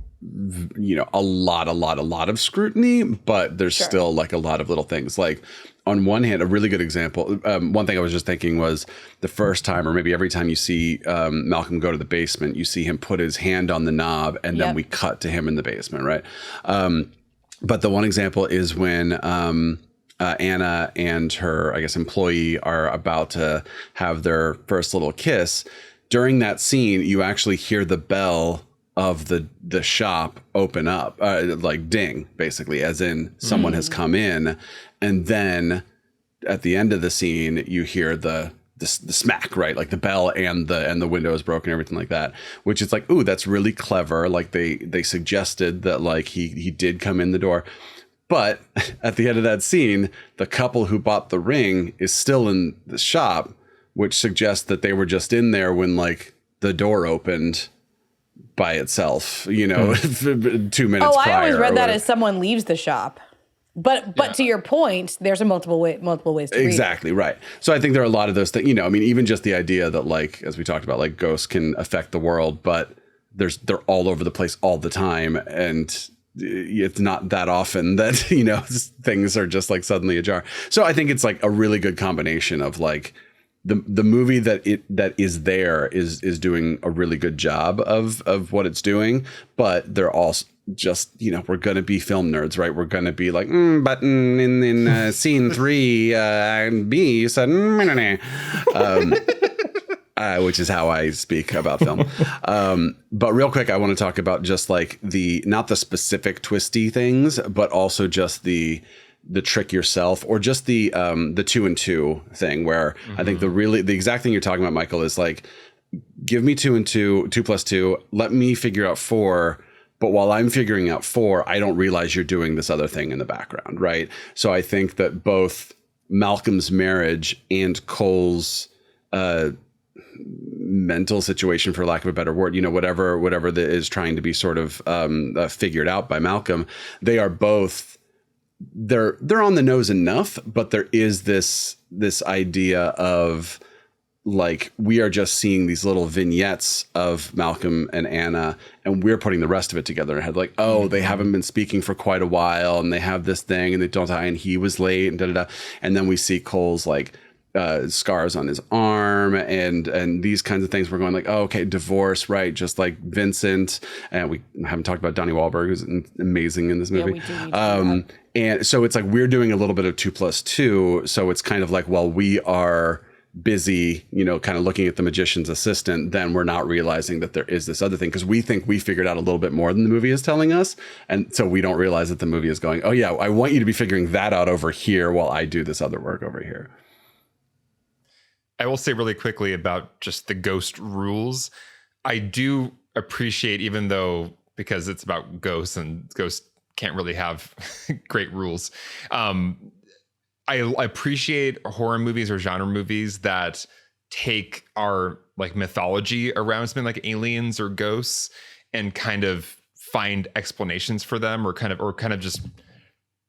you know, a lot of scrutiny, but there's still like a lot of little things. Like on one hand, a really good example, one thing I was just thinking was the first time, or maybe every time you see Malcolm go to the basement, you see him put his hand on the knob and then we cut to him in the basement, right? But the one example is when Anna and her, I guess, employee are about to have their first little kiss. During that scene, you actually hear the bell of the shop open up, like ding, basically, as in someone has come in. And then at the end of the scene, you hear the smack, right? Like the bell and the window is broken, everything like that, which is like, ooh, that's really clever. Like they suggested that like he did come in the door. But at the end of that scene, the couple who bought the ring is still in the shop, which suggests that they were just in there when like the door opened by itself, you know, 2 minutes prior. I always read that as someone leaves the shop. But to your point, there's a multiple ways to read exactly it. Right. So I think there are a lot of those things, you know, I mean, even just the idea that like, as we talked about, like ghosts can affect the world, but they're all over the place all the time. And it's not that often that, you know, things are just like suddenly ajar. So I think it's like a really good combination of like the movie that is there is doing a really good job of what it's doing, but they're also just, you know, we're going to be film nerds, right? We're going to be like, but in scene 3, and B, you said, which is how I speak about film. But real quick, I want to talk about just like not the specific twisty things, but also just the trick yourself, or just the 2 and 2 thing, where I think the exact thing you're talking about, Michael, is like, give me 2 and 2, 2 plus 2, let me figure out 4. But while I'm figuring out 4, I don't realize you're doing this other thing in the background, right? So I think that both Malcolm's marriage and Cole's mental situation, for lack of a better word, you know, whatever that is trying to be sort of figured out by Malcolm, they are both, they're on the nose enough, but there is this idea of like, we are just seeing these little vignettes of Malcolm and Anna, and we're putting the rest of it together in our head. Like, oh, they haven't been speaking for quite a while, and they have this thing, and they don't, and he was late, and da-da-da. And then we see Cole's like scars on his arm and these kinds of things. We're going like, oh, okay, divorce, right? Just like Vincent. And we haven't talked about Donnie Wahlberg, who's amazing in this movie. Yeah, we do and so it's like, we're doing a little bit of 2 plus 2. So it's kind of like, while we are busy, you know, kind of looking at the magician's assistant, then we're not realizing that there is this other thing, because we think we figured out a little bit more than the movie is telling us. And so we don't realize that the movie is going, oh yeah, I want you to be figuring that out over here while I do this other work over here. I will say really quickly about just the ghost rules. I do appreciate, even though, because it's about ghosts and ghosts can't really have great rules, I appreciate horror movies or genre movies that take our like mythology around something like aliens or ghosts and kind of find explanations for them, or kind of just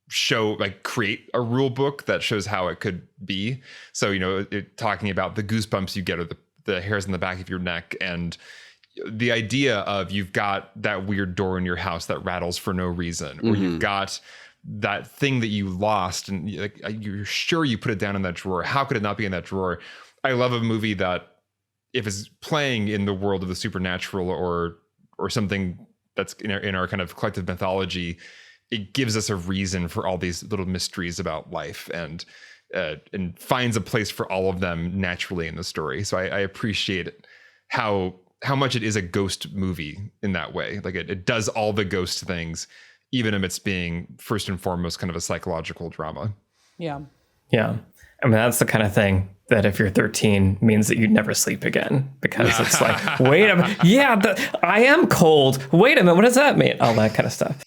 show, like, create a rule book that shows how it could be. So, you know, talking about the goosebumps you get, or the hairs on the back of your neck, and the idea of you've got that weird door in your house that rattles for no reason, or you've got that thing that you lost and you're sure you put it down in that drawer. How could it not be in that drawer? I love a movie that, if it's playing in the world of the supernatural or something that's in our kind of collective mythology, it gives us a reason for all these little mysteries about life, and finds a place for all of them naturally in the story. So I appreciate how much it is a ghost movie in that way. Like it does all the ghost things, even amidst being first and foremost kind of a psychological drama. Yeah. Yeah. I mean, that's the kind of thing that if you're 13 means that you'd never sleep again, because it's like, wait a minute. Yeah, I am cold. Wait a minute. What does that mean? All that kind of stuff.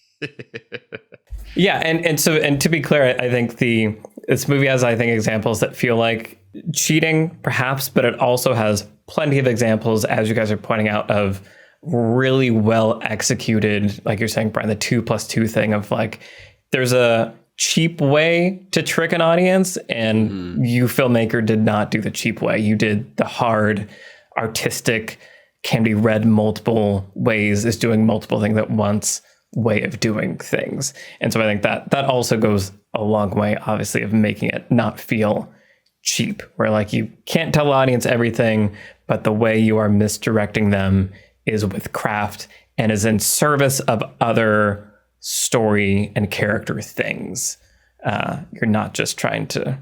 Yeah. And to be clear, I think this movie has, I think, examples that feel like cheating, perhaps, but it also has plenty of examples, as you guys are pointing out, of really well executed, like you're saying, Brian, the 2+2 thing of like, there's a cheap way to trick an audience, and you, filmmaker, did not do the cheap way. You did the hard, artistic, can be read multiple ways, is doing multiple things at once way of doing things. And so I think that also goes a long way, obviously, of making it not feel cheap, where like you can't tell the audience everything, but the way you are misdirecting them is with craft and is in service of other story and character things. You're not just trying to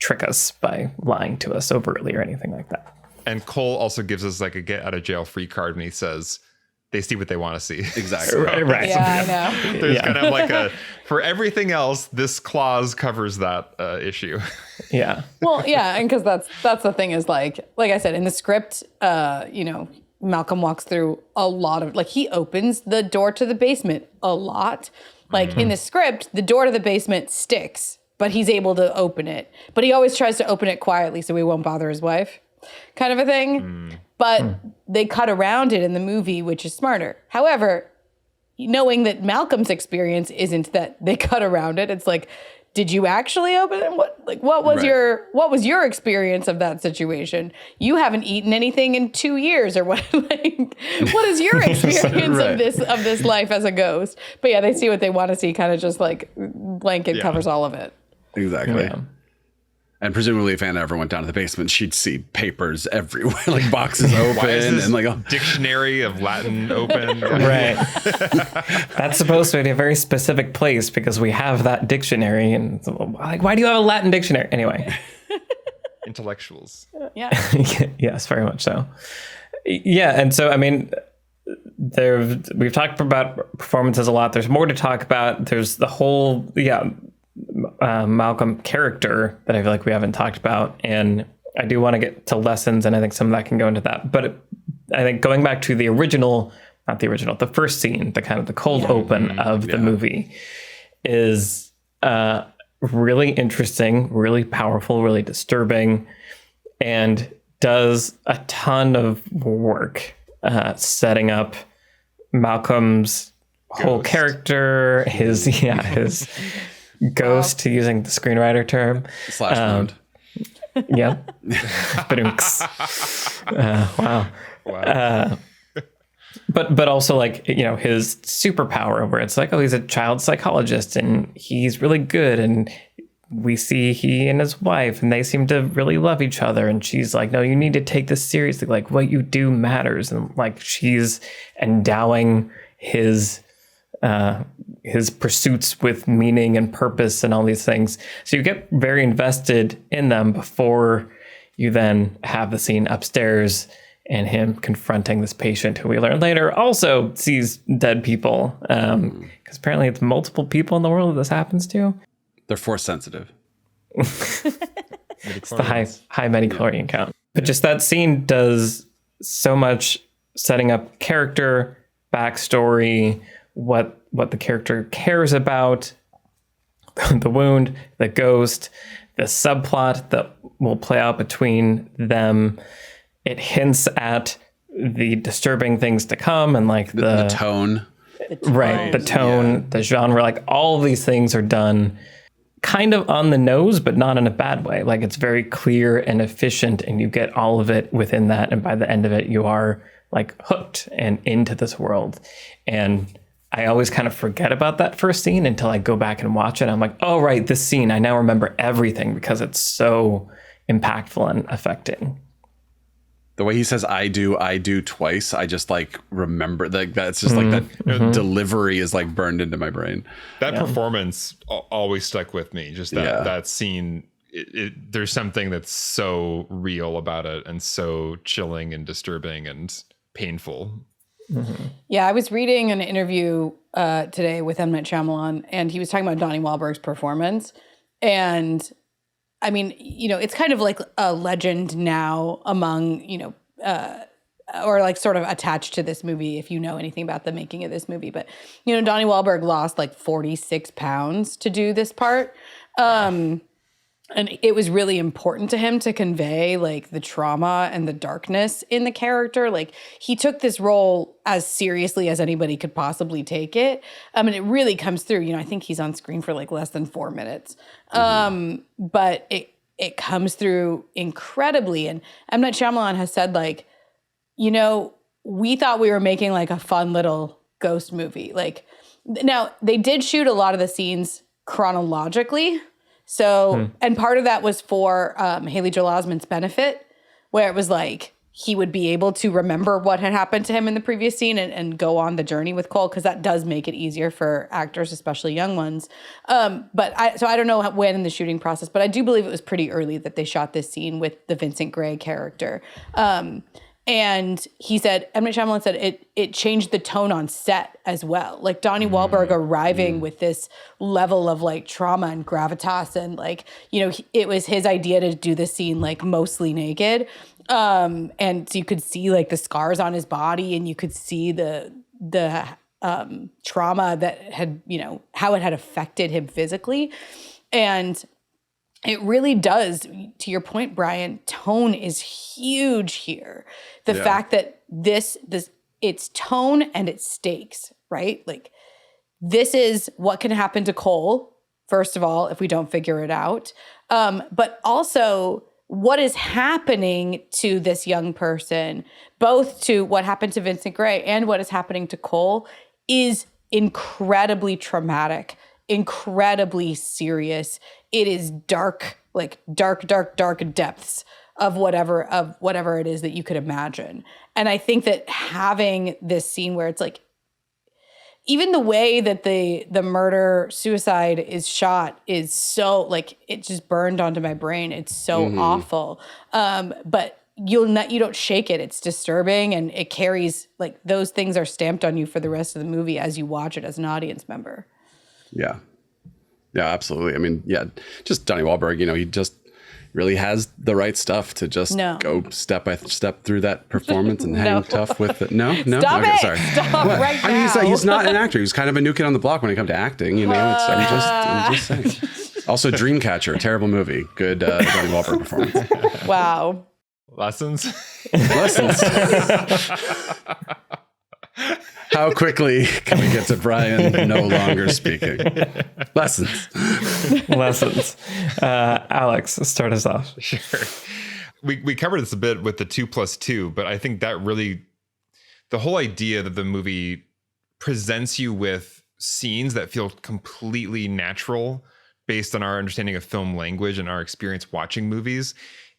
trick us by lying to us overtly or anything like that. And Cole also gives us like a get out of jail free card when he says they see what they want to see. Exactly. So, Right. Yeah, I know. there's kind of like for everything else, this clause covers that issue. Yeah. Well, yeah, and because that's the thing is like I said in the script, Malcolm walks through a lot of, like, he opens the door to the basement a lot. Like in the script, the door to the basement sticks, but he's able to open it. But he always tries to open it quietly so he won't bother his wife, kind of a thing. But they cut around it in the movie, which is smarter. However, knowing that Malcolm's experience isn't that they cut around it, it's like, did you actually open it? What was your experience of that situation? You haven't eaten anything in 2 years, or what? Like, what is your experience of this life as a ghost? But yeah, they see what they want to see. Kind of just like blanket covers all of it. Exactly. Yeah. And presumably, if Anna ever went down to the basement, she'd see papers everywhere, like boxes open, Why is this and like dictionary of Latin open? Right. That's supposed to be a very specific place because we have that dictionary. And like, why do you have a Latin dictionary? Anyway. Intellectuals. Yeah. Yes, very much so. Yeah. And so, I mean, we've talked about performances a lot. There's more to talk about. There's the whole, Malcolm character that I feel like we haven't talked about. And I do want to get to lessons, and I think some of that can go into that. But I think going back to the first scene, the kind of the cold open of the movie is really interesting, really powerful, really disturbing, and does a ton of work setting up Malcolm's whole character, his ghost, using the screenwriter term. slash wound. Yeah. Wow. But also, like, his superpower, where it's like, oh, he's a child psychologist and he's really good, and we see he and his wife, and they seem to really love each other, and she's like, no, you need to take this seriously, like what you do matters, and like she's endowing his pursuits with meaning and purpose and all these things. So you get very invested in them before you then have the scene upstairs and him confronting this patient who we learn later also sees dead people. Because apparently it's multiple people in the world that this happens to. They're force sensitive. It's the high metachlorian count. But just that scene does so much setting up character, backstory, what the character cares about, the wound, the ghost, the subplot that will play out between them. It hints at the disturbing things to come, and like the tone. Right, the tone, the genre, like all of these things are done kind of on the nose, but not in a bad way. Like it's very clear and efficient, and you get all of it within that. And by the end of it, you are like hooked and into this world. And I always kind of forget about that first scene until I go back and watch it. I'm like, oh, right, this scene, I now remember everything because it's so impactful and affecting. The way he says I do twice, I just like remember that's just like that delivery is like burned into my brain. That performance always stuck with me. Just that scene, there's something that's so real about it and so chilling and disturbing and painful. Yeah, I was reading an interview today with M. Night Shyamalan, and he was talking about Donnie Wahlberg's performance. And I mean, it's kind of like a legend now among, or like sort of attached to this movie, if you know anything about the making of this movie. But, Donnie Wahlberg lost like 46 pounds to do this part. And it was really important to him to convey like the trauma and the darkness in the character. Like he took this role as seriously as anybody could possibly take it. And it really comes through. I think he's on screen for like less than 4 minutes. But it comes through incredibly. And M. Night Shyamalan has said like, we thought we were making like a fun little ghost movie. Like now they did shoot a lot of the scenes chronologically. So, and part of that was for Haley Joel Osment's benefit, where it was like he would be able to remember what had happened to him in the previous scene and go on the journey with Cole, because that does make it easier for actors, especially young ones. But I don't know when in the shooting process, but I do believe it was pretty early that they shot this scene with the Vincent Gray character. And he said, M. Night Shyamalan said it changed the tone on set as well. Like Donnie Wahlberg arriving with this level of like trauma and gravitas, and like, it was his idea to do this scene like mostly naked. And so you could see like the scars on his body, and you could see the trauma that had, how it had affected him physically. And it really does, to your point, Brian, tone is huge here. The fact that this it's tone and it's stakes, right? Like this is what can happen to Cole, first of all, if we don't figure it out. But also what is happening to this young person, both to what happened to Vincent Gray and what is happening to Cole, is incredibly traumatic, incredibly serious. It is dark, like dark depths of whatever it is that you could imagine. And I think that having this scene where it's like, even the way that the murder suicide is shot is so like, it just burned onto my brain. It's so awful. But you don't shake it. It's disturbing, and it carries like those things are stamped on you for the rest of the movie as you watch it as an audience member. Yeah. Yeah, absolutely. I mean, just Donnie Wahlberg, he just really has the right stuff to just go step by step through that performance and hang tough with it. No? Stop okay, it. Sorry. Stop right now. I mean, he's not an actor. He's kind of a new kid on the block when it comes to acting. I'm just saying. Also, Dreamcatcher, terrible movie. Good Donnie Wahlberg performance. Wow. Lessons. How quickly can we get to Brian no longer speaking? Lessons. Alex, start us off. Sure. We covered this a bit with the 2+2, but I think that really, the whole idea that the movie presents you with scenes that feel completely natural based on our understanding of film language and our experience watching movies,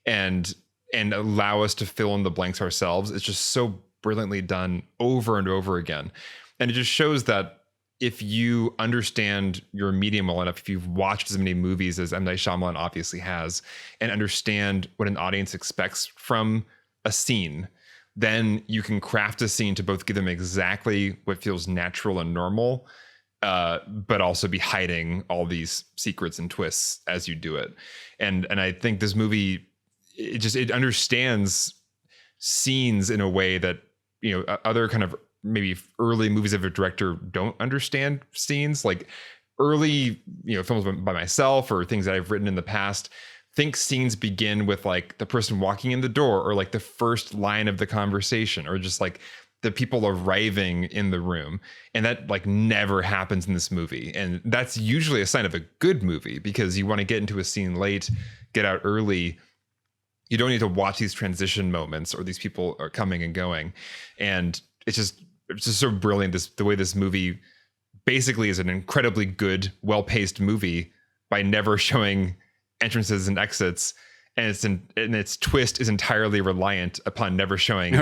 and allow us to fill in the blanks ourselves. It's just so brilliantly done over and over again. And it just shows that if you understand your medium well enough, if you've watched as many movies as M. Night Shyamalan obviously has, and understand what an audience expects from a scene, then you can craft a scene to both give them exactly what feels natural and normal, but also be hiding all these secrets and twists as you do it. And I think this movie, it understands scenes in a way that, other kind of maybe early movies of a director don't understand scenes. Like early, films by myself or things that I've written in the past, think scenes begin with like the person walking in the door, or like the first line of the conversation, or just like the people arriving in the room. And that like never happens in this movie. And that's usually a sign of a good movie, because you want to get into a scene late, get out early. You don't need to watch these transition moments or these people are coming and going. And it's just so brilliant. The way this movie basically is an incredibly good, well-paced movie by never showing entrances and exits. And its twist is entirely reliant upon never showing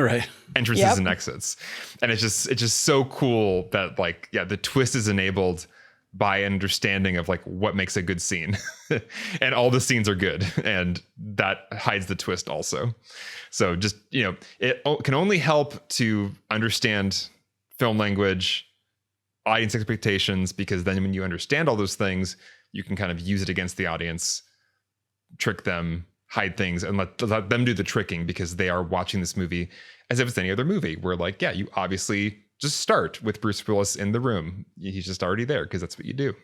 entrances and exits. And it's just so cool that the twist is enabled by an understanding of like what makes a good scene. And all the scenes are good, and that hides the twist also. So just, it can only help to understand film language, audience expectations, because then when you understand all those things, you can kind of use it against the audience, trick them, hide things, and let them do the tricking, because they are watching this movie as if it's any other movie where, like, yeah, you obviously just start with Bruce Willis in the room. He's just already there because that's what you do.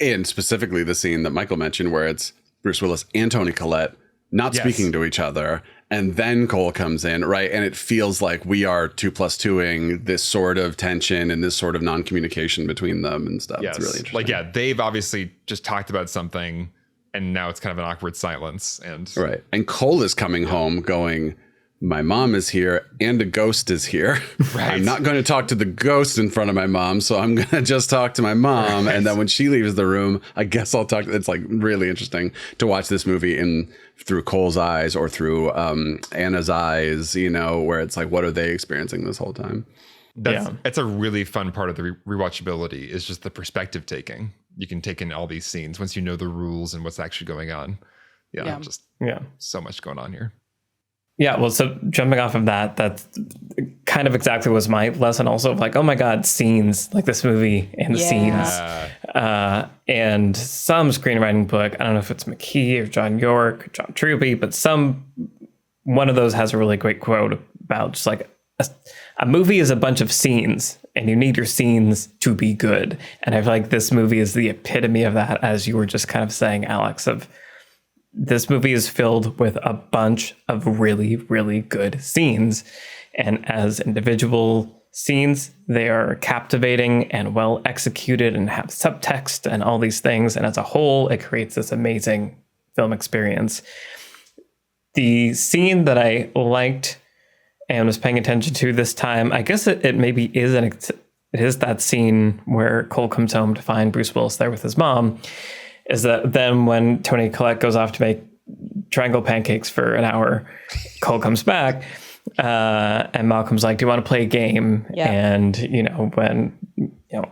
And specifically the scene that Michael mentioned where it's Bruce Willis and Toni Collette not speaking to each other, and then Cole comes in, right? And it feels like we are 2+2ing this sort of tension and this sort of non-communication between them and stuff. Yes. It's really interesting. Like, yeah, they've obviously just talked about something, and now it's kind of an awkward silence. And right. And Cole is coming home going, my mom is here and a ghost is here. Right. I'm not going to talk to the ghost in front of my mom, so I'm going to just talk to my mom. Right. And then when she leaves the room, I guess I'll talk. It's like really interesting to watch this movie through Cole's eyes or through Anna's eyes, you know, where it's like, what are they experiencing this whole time? It's a really fun part of the rewatchability is just the perspective taking. You can take in all these scenes once you know the rules and what's actually going on. Just so much going on here. Yeah, well, so jumping off of that, that's kind of exactly was my lesson also of like, oh my God, scenes, like this movie and the scenes. And some screenwriting book, I don't know if it's McKee or John York, or John Truby, but one of those has a really great quote about just like a movie is a bunch of scenes and you need your scenes to be good. And I feel like this movie is the epitome of that, as you were just kind of saying, Alex, of this movie is filled with a bunch of really, really good scenes. And as individual scenes, they are captivating and well executed and have subtext and all these things. And as a whole, it creates this amazing film experience. The scene that I liked and was paying attention to this time, I guess it maybe is it is that scene where Cole comes home to find Bruce Willis there with his mom. Is that then when Toni Collette goes off to make triangle pancakes for an hour, Cole comes back and Malcolm's like, do you want to play a game? Yeah. And, when,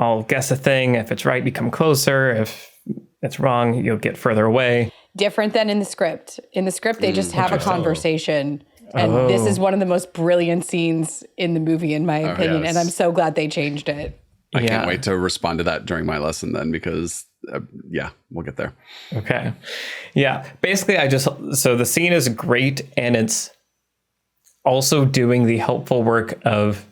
I'll guess a thing. If it's right, you come closer. If it's wrong, you'll get further away. Different than in the script. In the script, they just have a conversation. And this is one of the most brilliant scenes in the movie, in my opinion. Yes. And I'm so glad they changed it. I can't wait to respond to that during my lesson then, because we'll get there. Okay. Yeah. Basically, so the scene is great, and it's also doing the helpful work of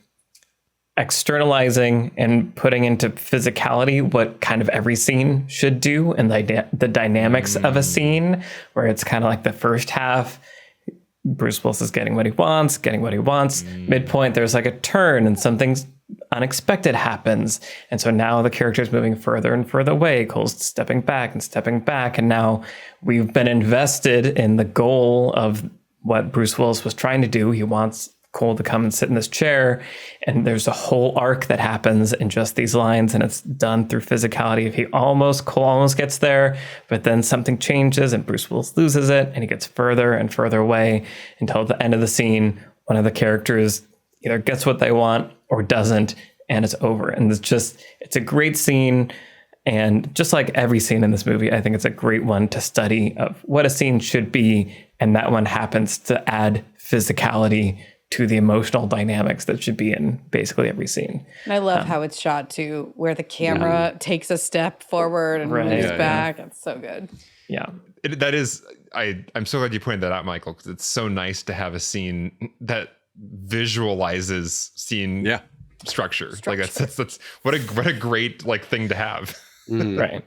externalizing and putting into physicality what kind of every scene should do, and the dynamics of a scene, where it's kind of like the first half, Bruce Willis is getting what he wants. Midpoint, there's like a turn and something's unexpected happens. And so now the character is moving further and further away. Cole's stepping back. And now we've been invested in the goal of what Bruce Willis was trying to do. He wants Cole to come and sit in this chair. And there's a whole arc that happens in just these lines. And it's done through physicality. Cole almost gets there, but then something changes and Bruce Willis loses it. And he gets further and further away until at the end of the scene, one of the characters either gets what they want or doesn't, and it's over. And it's a great scene. And just like every scene in this movie, I think it's a great one to study of what a scene should be. And that one happens to add physicality to the emotional dynamics that should be in basically every scene. And I love how it's shot too, where the camera takes a step forward and moves back. It's so good. Yeah. I'm so glad you pointed that out, Michael, because it's so nice to have a scene that visualizes scene structure. Like that's what a great thing to have. Right.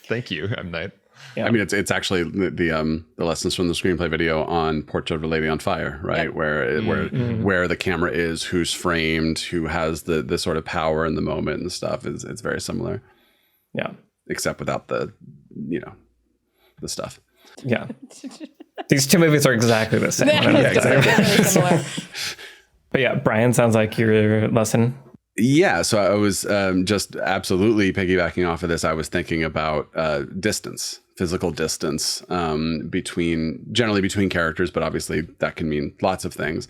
Thank you, M. Night. Yeah. I mean, it's actually the lessons from the screenplay video on Portrait of a Lady on Fire, right? Yep. Where the camera is, who's framed, who has the sort of power in the moment and stuff. It's very similar. Yeah. Except without the stuff. Yeah. These two movies are exactly the same. Exactly. Similar. But yeah, Brian, sounds like your lesson. Yeah, so I was just absolutely piggybacking off of this. I was thinking about distance, physical distance generally between characters, but obviously that can mean lots of things.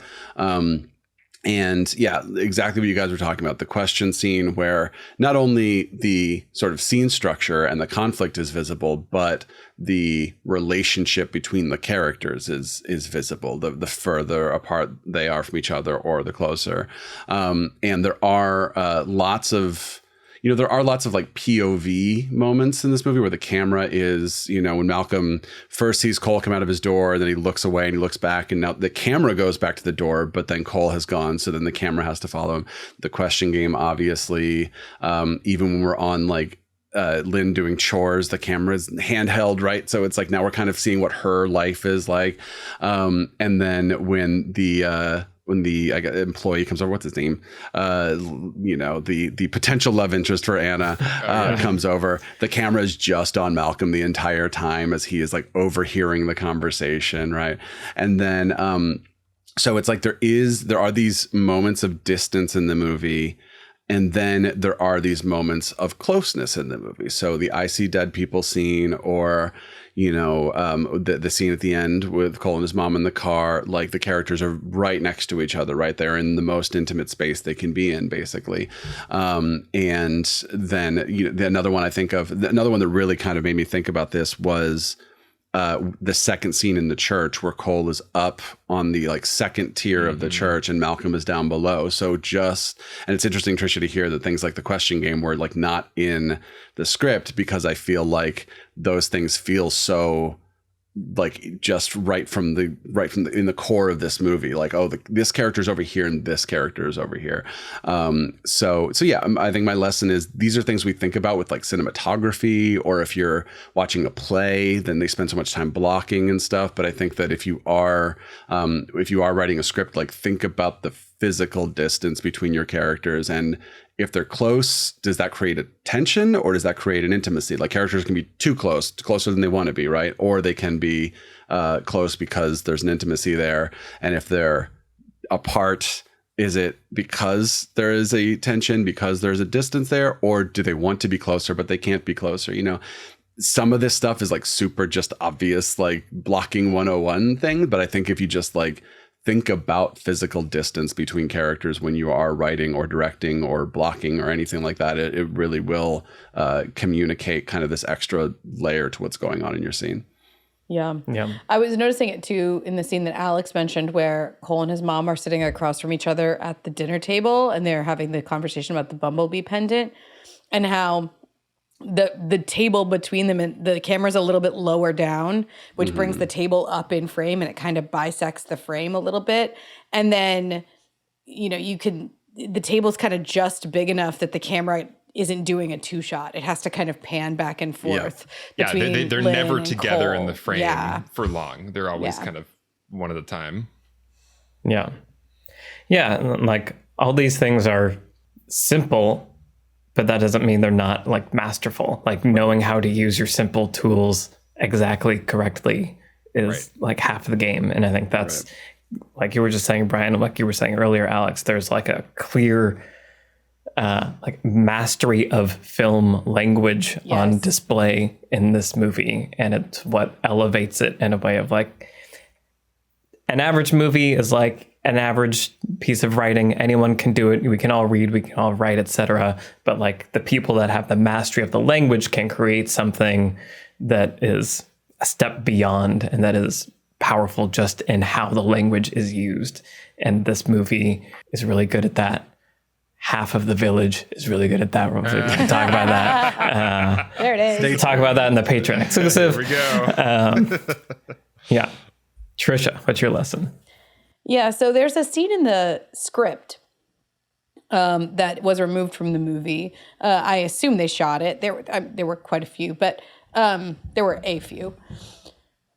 And yeah, exactly what you guys were talking about, the question scene where not only the sort of scene structure and the conflict is visible, but the relationship between the characters is visible, the further apart they are from each other or the closer. And there are lots of like POV moments in this movie where the camera is, when Malcolm first sees Cole come out of his door, and then he looks away and he looks back, and now the camera goes back to the door, but then Cole has gone. So then the camera has to follow him. The question game, obviously, even when we're on like Lynn doing chores, the camera's handheld, right? So it's like now we're kind of seeing what her life is like. And then when the employee comes over, what's his name? The potential love interest for Anna comes over. The camera is just on Malcolm the entire time as he is like overhearing the conversation, right? And then so it's like there are these moments of distance in the movie. And then there are these moments of closeness in the movie. So the I see dead people scene, or, the scene at the end with Cole and his mom in the car, like the characters are right next to each other, right? They're in the most intimate space they can be in, basically. And then another one that really kind of made me think about this was the second scene in the church where Cole is up on the like second tier of the church and Malcolm is down below. So and it's interesting, Trisha, to hear that things like the question game were like not in the script, because I feel like those things feel so like just right from the in the core of this movie, like, oh, this character's over here and this character is over here. So yeah, I think my lesson is these are things we think about with like cinematography, or if you're watching a play, then they spend so much time blocking and stuff. But I think that if you are writing a script, like think about the physical distance between your characters, and if they're close, does that create a tension or does that create an intimacy? Like characters can be too close, closer than they want to be, right? Or they can be close because there's an intimacy there. And if they're apart, is it because there is a tension, because there's a distance there, or do they want to be closer but they can't be closer? Some of this stuff is like super just obvious, like blocking 101 thing. But I think if you just like think about physical distance between characters when you are writing or directing or blocking or anything like that, it really will communicate kind of this extra layer to what's going on in your scene. Yeah. I was noticing it too in the scene that Alex mentioned where Cole and his mom are sitting across from each other at the dinner table and they're having the conversation about the bumblebee pendant, and how the table between them and the camera's a little bit lower down, which brings the table up in frame, and it kind of bisects the frame a little bit. And then, the table's kind of just big enough that the camera isn't doing a two shot. It has to kind of pan back and forth. Yeah, they're Lynn never and together Cole. in the frame for long. They're always kind of one at a time. Yeah. Yeah. Like all these things are simple, but that doesn't mean they're not like masterful. Like knowing how to use your simple tools exactly correctly is like half of the game. And I think that's like you were just saying, Brian, like you were saying earlier, Alex, there's like a clear like mastery of film language on display in this movie. And it's what elevates it in a way of like an average movie is like an average piece of writing. Anyone can do it. We can all read, we can all write, etc. But like the people that have the mastery of the language can create something that is a step beyond and that is powerful just in how the language is used. And this movie is really good at that. Half of the village is really good at that. We can talk about that. There it is. They talk about that in the Patreon exclusive. There we go. Yeah. Trisha, what's your lesson? Yeah, so there's a scene in the script that was removed from the movie. I assume they shot it. There were quite a few, but there were a few.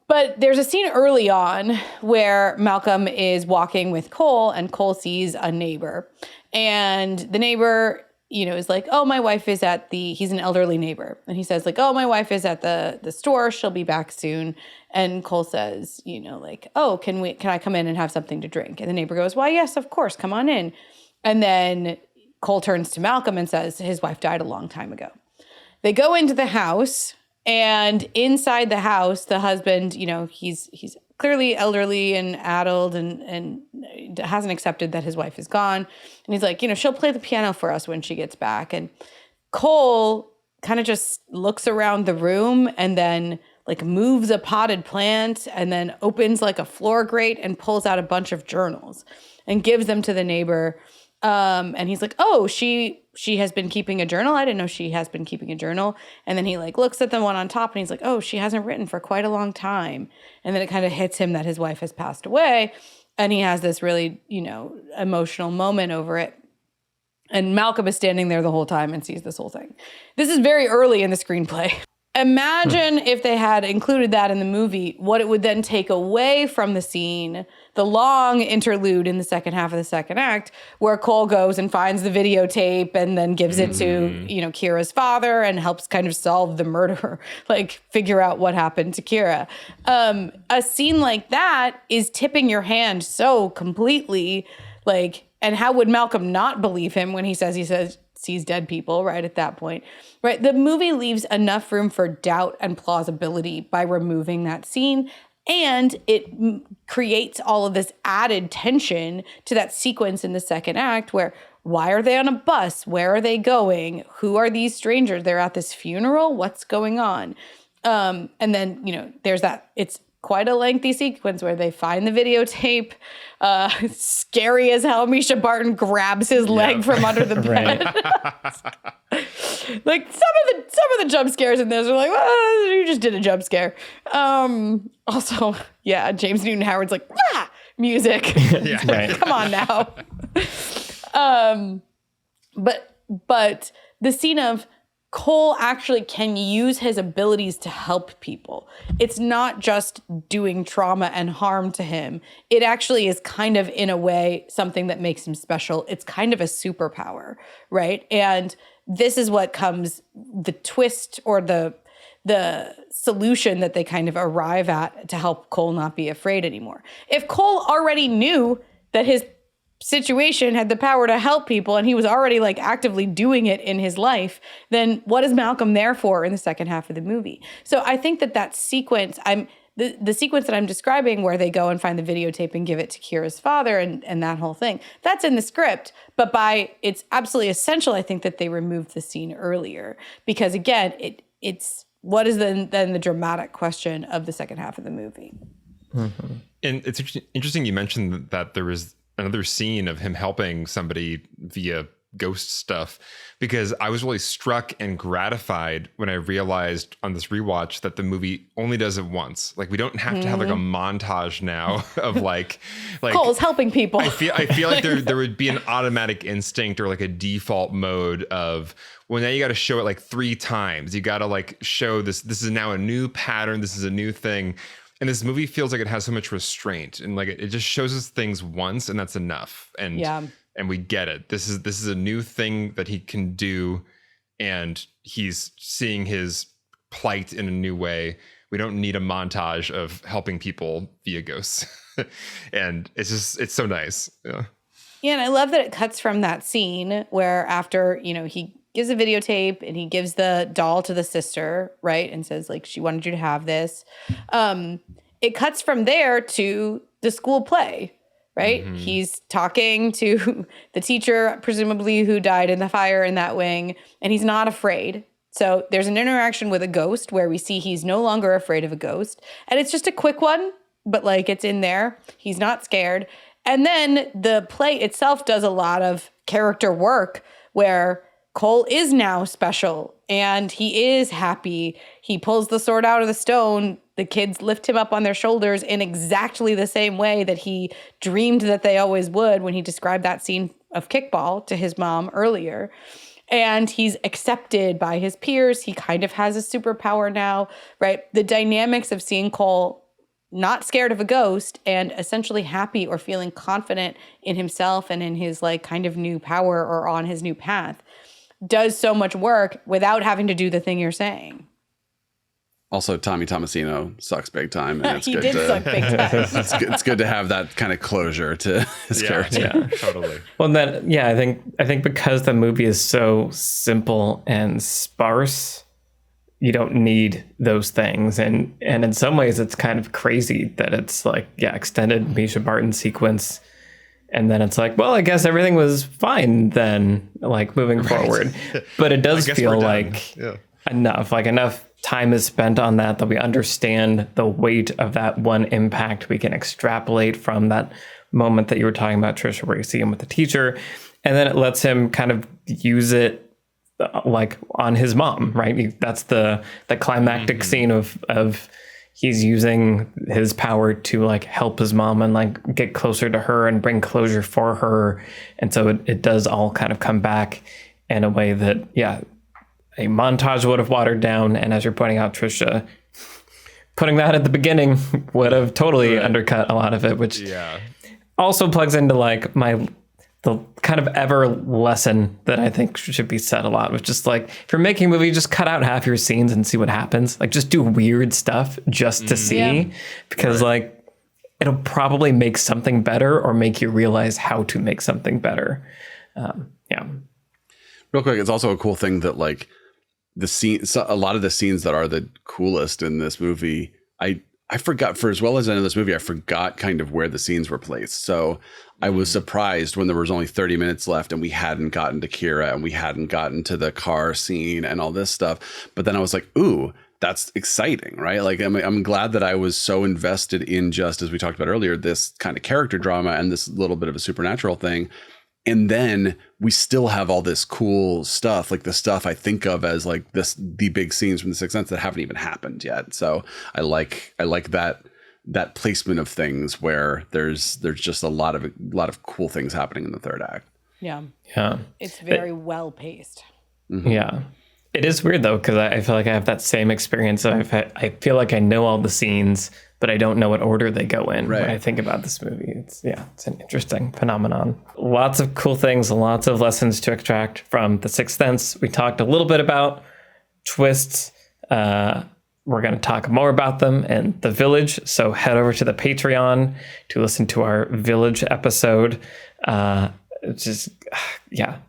But there's a scene early on where Malcolm is walking with Cole, and Cole sees a neighbor. And the neighbor, is like, oh, my wife is he's an elderly neighbor. And he says like, oh, my wife is at the store. She'll be back soon. And Cole says, like, oh, can I come in and have something to drink? And the neighbor goes, why, yes, of course, come on in. And then Cole turns to Malcolm and says his wife died a long time ago. They go into the house, and inside the house, the husband, he's clearly elderly and addled and hasn't accepted that his wife is gone. And he's like, she'll play the piano for us when she gets back. And Cole kind of just looks around the room and then like moves a potted plant and then opens like a floor grate and pulls out a bunch of journals and gives them to the neighbor. And he's like, oh, she has been keeping a journal. I didn't know she has been keeping a journal. And then he like looks at the one on top and he's like, oh, she hasn't written for quite a long time. And then it kind of hits him that his wife has passed away. And he has this really, emotional moment over it. And Malcolm is standing there the whole time and sees this whole thing. This is very early in the screenplay. Imagine if they had included that in the movie, what it would then take away from the scene, the long interlude in the second half of the second act, where Cole goes and finds the videotape and then gives it to, Kira's father and helps kind of solve the murder, like figure out what happened to Kira. A scene like that is tipping your hand so completely, like, and how would Malcolm not believe him when he says sees dead people right at that point, right? The movie leaves enough room for doubt and plausibility by removing that scene. And it creates all of this added tension to that sequence in the second act where, why are they on a bus? Where are they going? Who are these strangers? They're at this funeral. What's going on? And then, there's that, it's quite a lengthy sequence where they find the videotape. Scary as hell. Misha Barton grabs his leg from under the bed. Like some of the jump scares in this are like, well, you just did a jump scare. Also, yeah, James Newton Howard's like, music. Yeah. Right. Come on now. But the scene of Cole actually can use his abilities to help people. It's not just doing trauma and harm to him. It actually is kind of, in a way, something that makes him special. It's kind of a superpower, right? And this is what comes, the twist or the solution that they kind of arrive at to help Cole not be afraid anymore. If Cole already knew that his situation had the power to help people and he was already like actively doing it in his life, then what is Malcolm there for in the second half of the movie? So I think that sequence, the sequence that I'm describing where they go and find the videotape and give it to Kira's father and that whole thing, that's in the script, but it's absolutely essential, I think, that they removed the scene earlier, because again, it's what is then the dramatic question of the second half of the movie. Mm-hmm. And it's interesting you mentioned that there was another scene of him helping somebody via ghost stuff, because I was really struck and gratified when I realized on this rewatch that the movie only does it once. Like, we don't have to have like a montage now of like Cole's helping people. I feel like there would be an automatic instinct or like a default mode of, well, now you got to show it like 3 times. You got to like show this is now a new pattern. This is a new thing. And this movie feels like it has so much restraint, and like it just shows us things once, and that's enough. And we get it. This is a new thing that he can do, and he's seeing his plight in a new way. We don't need a montage of helping people via ghosts. And it's so nice. Yeah. Yeah, and I love that it cuts from that scene where after, he gives a videotape and he gives the doll to the sister, right? And says, like, she wanted you to have this. It cuts from there to the school play, right? Mm-hmm. He's talking to the teacher, presumably, who died in the fire in that wing, and he's not afraid. So there's an interaction with a ghost where we see he's no longer afraid of a ghost. And it's just a quick one, but like it's in there. He's not scared. And then the play itself does a lot of character work where Cole is now special and he is happy. He pulls the sword out of the stone. The kids lift him up on their shoulders in exactly the same way that he dreamed that they always would when he described that scene of kickball to his mom earlier. And he's accepted by his peers. He kind of has a superpower now, right? The dynamics of seeing Cole not scared of a ghost and essentially happy or feeling confident in himself and in his like kind of new power or on his new path does so much work without having to do the thing you're saying. Also, Tommy Tomasino sucks big time, and it's he good did suck big time. It's good to have that kind of closure to his character. Yeah, totally. Well, then, yeah, I think because the movie is so simple and sparse, you don't need those things, and in some ways, it's kind of crazy that it's like, yeah, extended Misha Barton sequence, And then it's like, well, I guess everything was fine then, like moving forward. But it does feel like enough time is spent on that we understand the weight of that one impact. We can extrapolate from that moment that you were talking about, Trisha, where you see him with the teacher. And then it lets him kind of use it like on his mom, right? That's the climactic scene of he's using his power to like help his mom and like get closer to her and bring closure for her. And so it does all kind of come back in a way that, a montage would have watered down. And as you're pointing out, Trisha, putting that at the beginning would have totally undercut a lot of it, which also plugs into like the kind of ever lesson that I think should be said a lot, which is like, if you're making a movie, just cut out half your scenes and see what happens. Like just do weird stuff just to see, because like it'll probably make something better or make you realize how to make something better. Real quick, it's also a cool thing that like the scene, so a lot of the scenes that are the coolest in this movie, I forgot, for as well as I know this movie, I forgot kind of where the scenes were placed. So I was surprised when there was only 30 minutes left and we hadn't gotten to Kira and we hadn't gotten to the car scene and all this stuff. But then I was like, ooh, that's exciting, right? Like I'm glad that I was so invested in, just as we talked about earlier, this kind of character drama and this little bit of a supernatural thing. And then we still have all this cool stuff, like the stuff I think of as like the big scenes from The Sixth Sense that haven't even happened yet. So I like that placement of things where there's just a lot of cool things happening in the third act. Yeah. Yeah. It's very well paced. Mm-hmm. Yeah. It is weird though, because I feel like I have that same experience. I feel like I know all the scenes, but I don't know what order they go in when I think about this movie. It's an interesting phenomenon. Lots of cool things, lots of lessons to extract from The Sixth Sense. We talked a little bit about twists. We're going to talk more about them in The Village. So head over to the Patreon to listen to our Village episode. The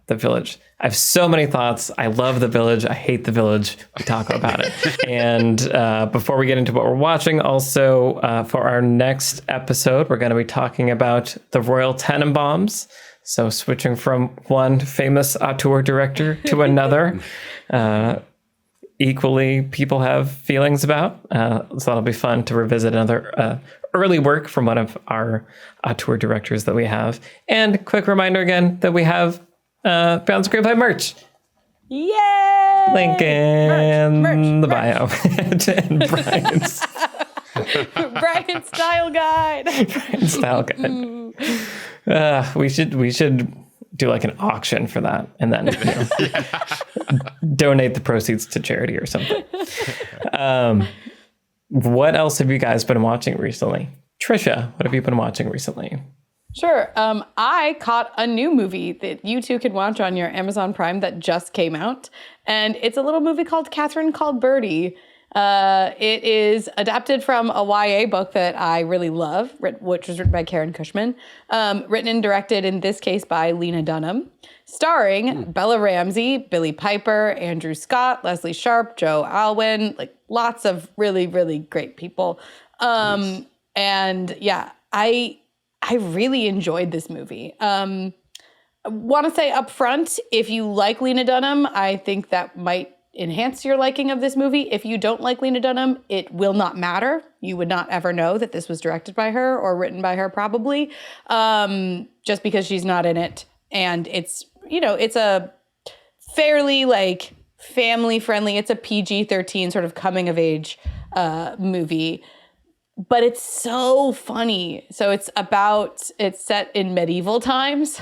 Village. I have so many thoughts. I love The Village. I hate The Village. We talk about it. And before we get into what we're watching, also for our next episode, we're going to be talking about the Royal Tenenbaums. So switching from one famous auteur director to another. Equally, people have feelings about. So that'll be fun to revisit another early work from one of our auteur directors that we have. And quick reminder again that we have Beyond Screenplay merch. Yay! Link in merch, the bio. And Brian's style guide. Brian's style guide. We should do like an auction for that and then donate the proceeds to charity or something. What else have you guys been watching recently? Trisha, what have you been watching recently? Sure. I caught a new movie that you two can watch on your Amazon Prime that just came out. And it's a little movie called Catherine Called Birdie. It is adapted from a YA book that I really love, which was written by Karen Cushman, written and directed in this case by Lena Dunham, starring Bella Ramsey, Billie Piper, Andrew Scott, Leslie Sharp, Joe Alwyn, like lots of really, really great people. And yeah, I really enjoyed this movie. I want to say up front, if you like Lena Dunham, I think that might enhance your liking of this movie. If you don't like Lena Dunham, it will not matter. You would not ever know that this was directed by her or written by her, probably, just because she's not in it. And it's, it's a fairly like family friendly, it's a PG-13 sort of coming of age movie. But it's so funny. So it's set in medieval times.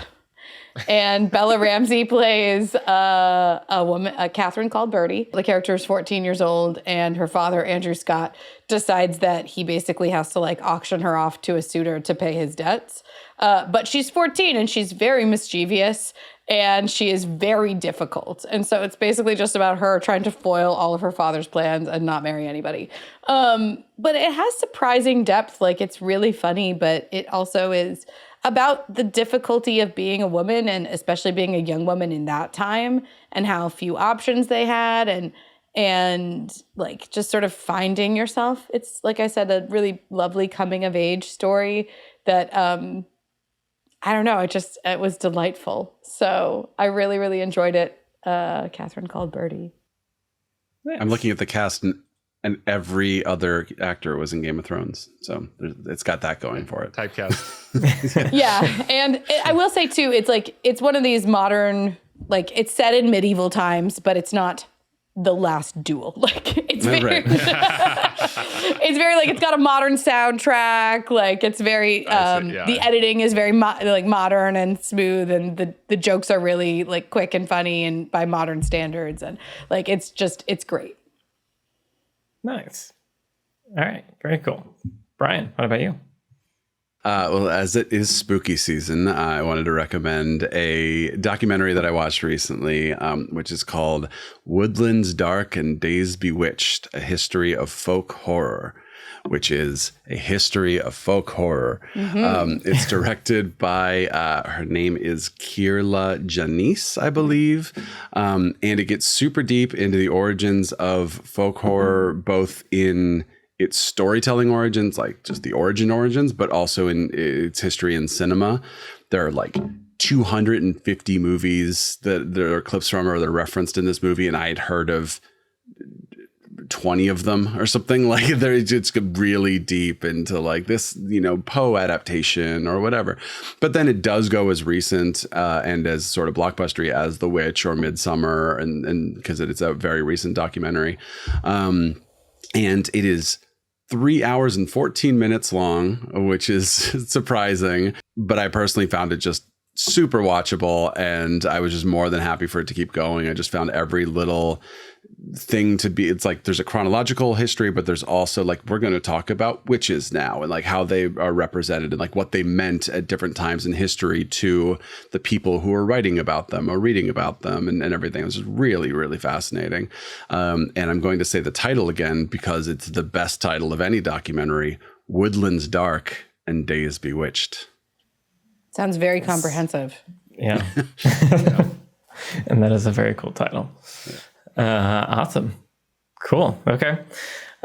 And Bella Ramsey plays a woman, Catherine Called Birdie. The character is 14 years old, and her father, Andrew Scott, decides that he basically has to like auction her off to a suitor to pay his debts. But she's 14 and she's very mischievous and she is very difficult. And so it's basically just about her trying to foil all of her father's plans and not marry anybody. But it has surprising depth. Like, it's really funny, but it also is about the difficulty of being a woman, and especially being a young woman in that time, and how few options they had, and like just sort of finding yourself. It's, like I said, a really lovely coming of age story that I don't know. It was delightful. So I really, really enjoyed it. Catherine called Birdie. Nice. I'm looking at the cast, and every other actor was in Game of Thrones. So it's got that going for it. Typecast. Yeah. And I will say too, it's one of these modern, like it's set in medieval times, but it's not the last duel. Like it's very, it's very like, it's got a modern soundtrack. Like it's very, the editing is very like modern and smooth. And the jokes are really like quick and funny and by modern standards. And like, it's great. Nice. All right. Very cool. Brian, what about you? Well, as it is spooky season, I wanted to recommend a documentary that I watched recently, which is called Woodlands Dark and Days Bewitched, A History of Folk Horror, which is a history of folk horror. It's directed by, her name is Kirla Janice, I believe. And it gets super deep into the origins of folk horror, both in its storytelling origins, like just the origins, but also in its history in cinema. There are like 250 movies that there are clips from or they're referenced in this movie, and I had heard of 20 of them or something. Like they're just really deep into like this, Poe adaptation or whatever. But then it does go as recent and as sort of blockbustery as The Witch or Midsummer, and because it's a very recent documentary. And it is 3 hours and 14 minutes long, which is surprising. But I personally found it just super watchable, and I was just more than happy for it to keep going. I just found every little thing to be, it's like there's a chronological history, but there's also like, we're going to talk about witches now and like how they are represented and like what they meant at different times in history to the people who are writing about them or reading about them and everything. It was just really, really fascinating. And I'm going to say the title again because it's the best title of any documentary: Woodlands Dark and Days Bewitched. Sounds very comprehensive. Yeah. And that is a very cool title. Awesome. Cool. Okay.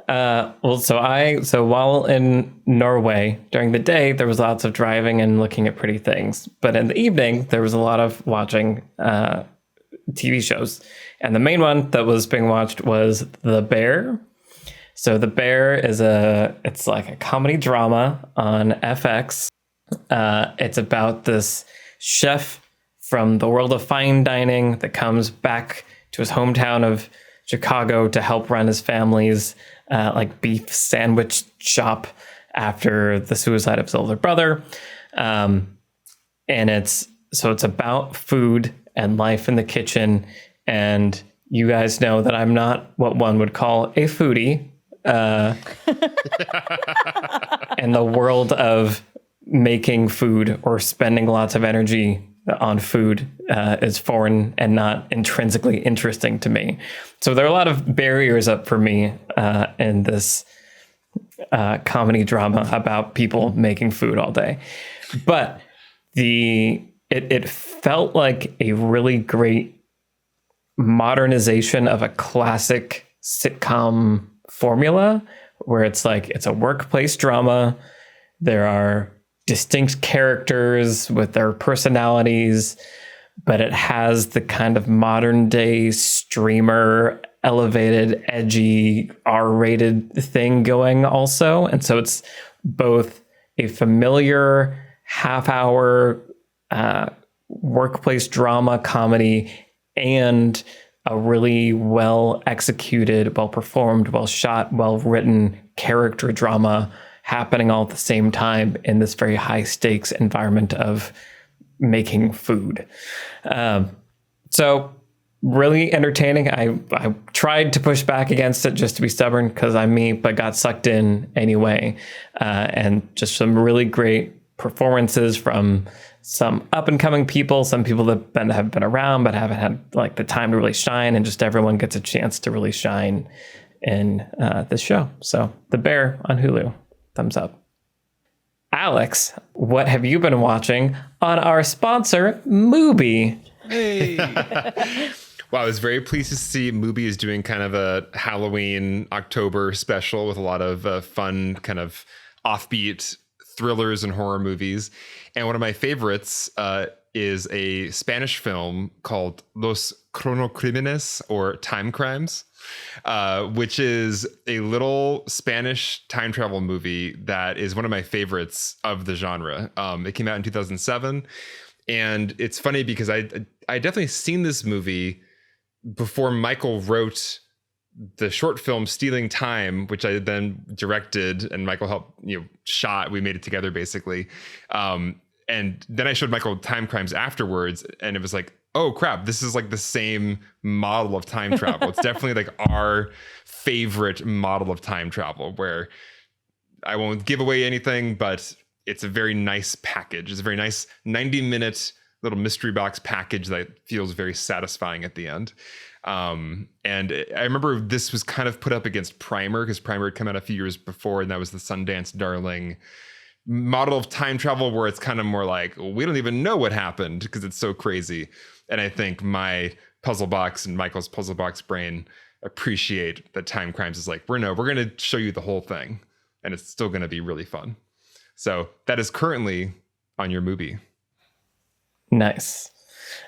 So while in Norway during the day, there was lots of driving and looking at pretty things. But in the evening, there was a lot of watching TV shows. And the main one that was being watched was The Bear. So The Bear it's like a comedy drama on FX. It's about this chef from the world of fine dining that comes back to his hometown of Chicago to help run his family's like beef sandwich shop after the suicide of his older brother. And it's about food and life in the kitchen. And you guys know that I'm not what one would call a foodie. In the world of making food or spending lots of energy on food is foreign and not intrinsically interesting to me. So there are a lot of barriers up for me in this comedy drama about people making food all day. But it felt like a really great modernization of a classic sitcom formula where it's like it's a workplace drama. There are distinct characters with their personalities, but it has the kind of modern day streamer, elevated, edgy, R-rated thing going also. And so it's both a familiar half-hour workplace drama comedy and a really well executed, well performed, well shot, well written character drama happening all at the same time in this very high stakes environment of making food. So really entertaining. I tried to push back against it just to be stubborn because I'm me, but got sucked in anyway. And just some really great performances from some up and coming people, some people that have been around but haven't had like the time to really shine, and just everyone gets a chance to really shine in this show. So The Bear on Hulu. Thumbs up. Alex, what have you been watching on our sponsor, Mubi? Hey. Well, I was very pleased to see Mubi is doing kind of a Halloween October special with a lot of fun kind of offbeat thrillers and horror movies. And one of my favorites is a Spanish film called Los Cronocrímenes, or Time Crimes, which is a little Spanish time travel movie that is one of my favorites of the genre. It came out in 2007. And it's funny because I definitely seen this movie before Michael wrote the short film Stealing Time, which I then directed and Michael helped, shot. We made it together basically. And then I showed Michael Time Crimes afterwards, and it was like, oh crap, this is like the same model of time travel. It's definitely like our favorite model of time travel, where I won't give away anything, but it's a very nice package. It's a very nice 90-minute little mystery box package that feels very satisfying at the end. And I remember this was kind of put up against Primer, because Primer had come out a few years before, and that was the Sundance darling model of time travel, where it's kind of more like, we don't even know what happened because it's so crazy. And I think my puzzle box and Michael's puzzle box brain appreciate that Time Crimes is like, we're going to show you the whole thing, and it's still going to be really fun. So that is currently on your movie. Nice.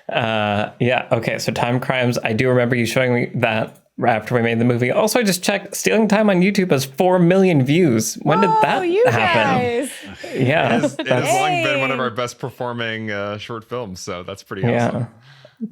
Yeah. Okay. So Time Crimes, I do remember you showing me that after we made the movie. Also, I just checked, Stealing Time on YouTube has 4 million views. When did that happen? Guys. Yeah. It has long been one of our best performing short films. So that's pretty awesome. Yeah.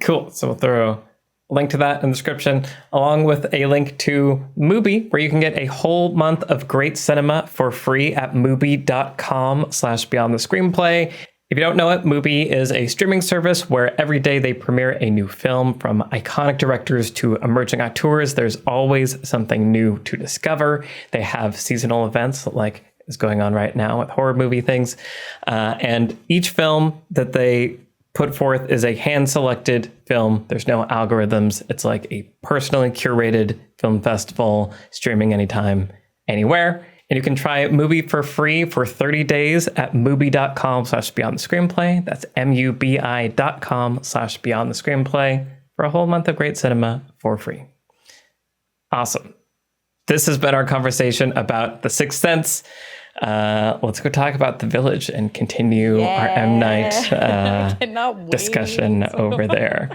Cool. So we'll throw a link to that in the description, along with a link to Mubi, where you can get a whole month of great cinema for free at mubi.com/beyond the screenplay. If you don't know it, Mubi is a streaming service where every day they premiere a new film, from iconic directors to emerging auteurs. There's always something new to discover. They have seasonal events like is going on right now with horror movie things. And each film that they put forth is a hand-selected film. There's no algorithms. It's like a personally curated film festival, streaming anytime, anywhere. And you can try Mubi for free for 30 days at mubi.com/beyond the screenplay. That's mubi.com/beyond the screenplay for a whole month of great cinema for free. Awesome. This has been our conversation about The Sixth Sense. Let's go talk about The Village and continue our M. Night discussion over there.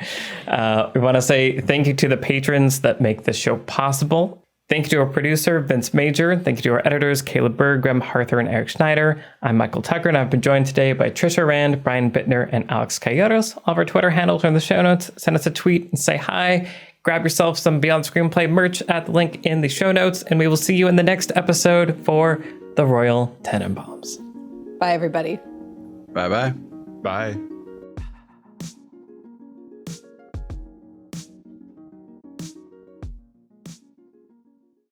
We want to say thank you to the patrons that make this show possible. Thank you to our producer, Vince Major. Thank you to our editors, Caleb Berg, Graham Harther, and Eric Schneider. I'm Michael Tucker, and I've been joined today by Trisha Rand, Brian Bittner, and Alex Calleros. All of our Twitter handles are in the show notes. Send us a tweet and say hi. Grab yourself some Beyond Screenplay merch at the link in the show notes, and we will see you in the next episode for the Royal Tenenbaums. Bye, everybody. Bye-bye. Bye.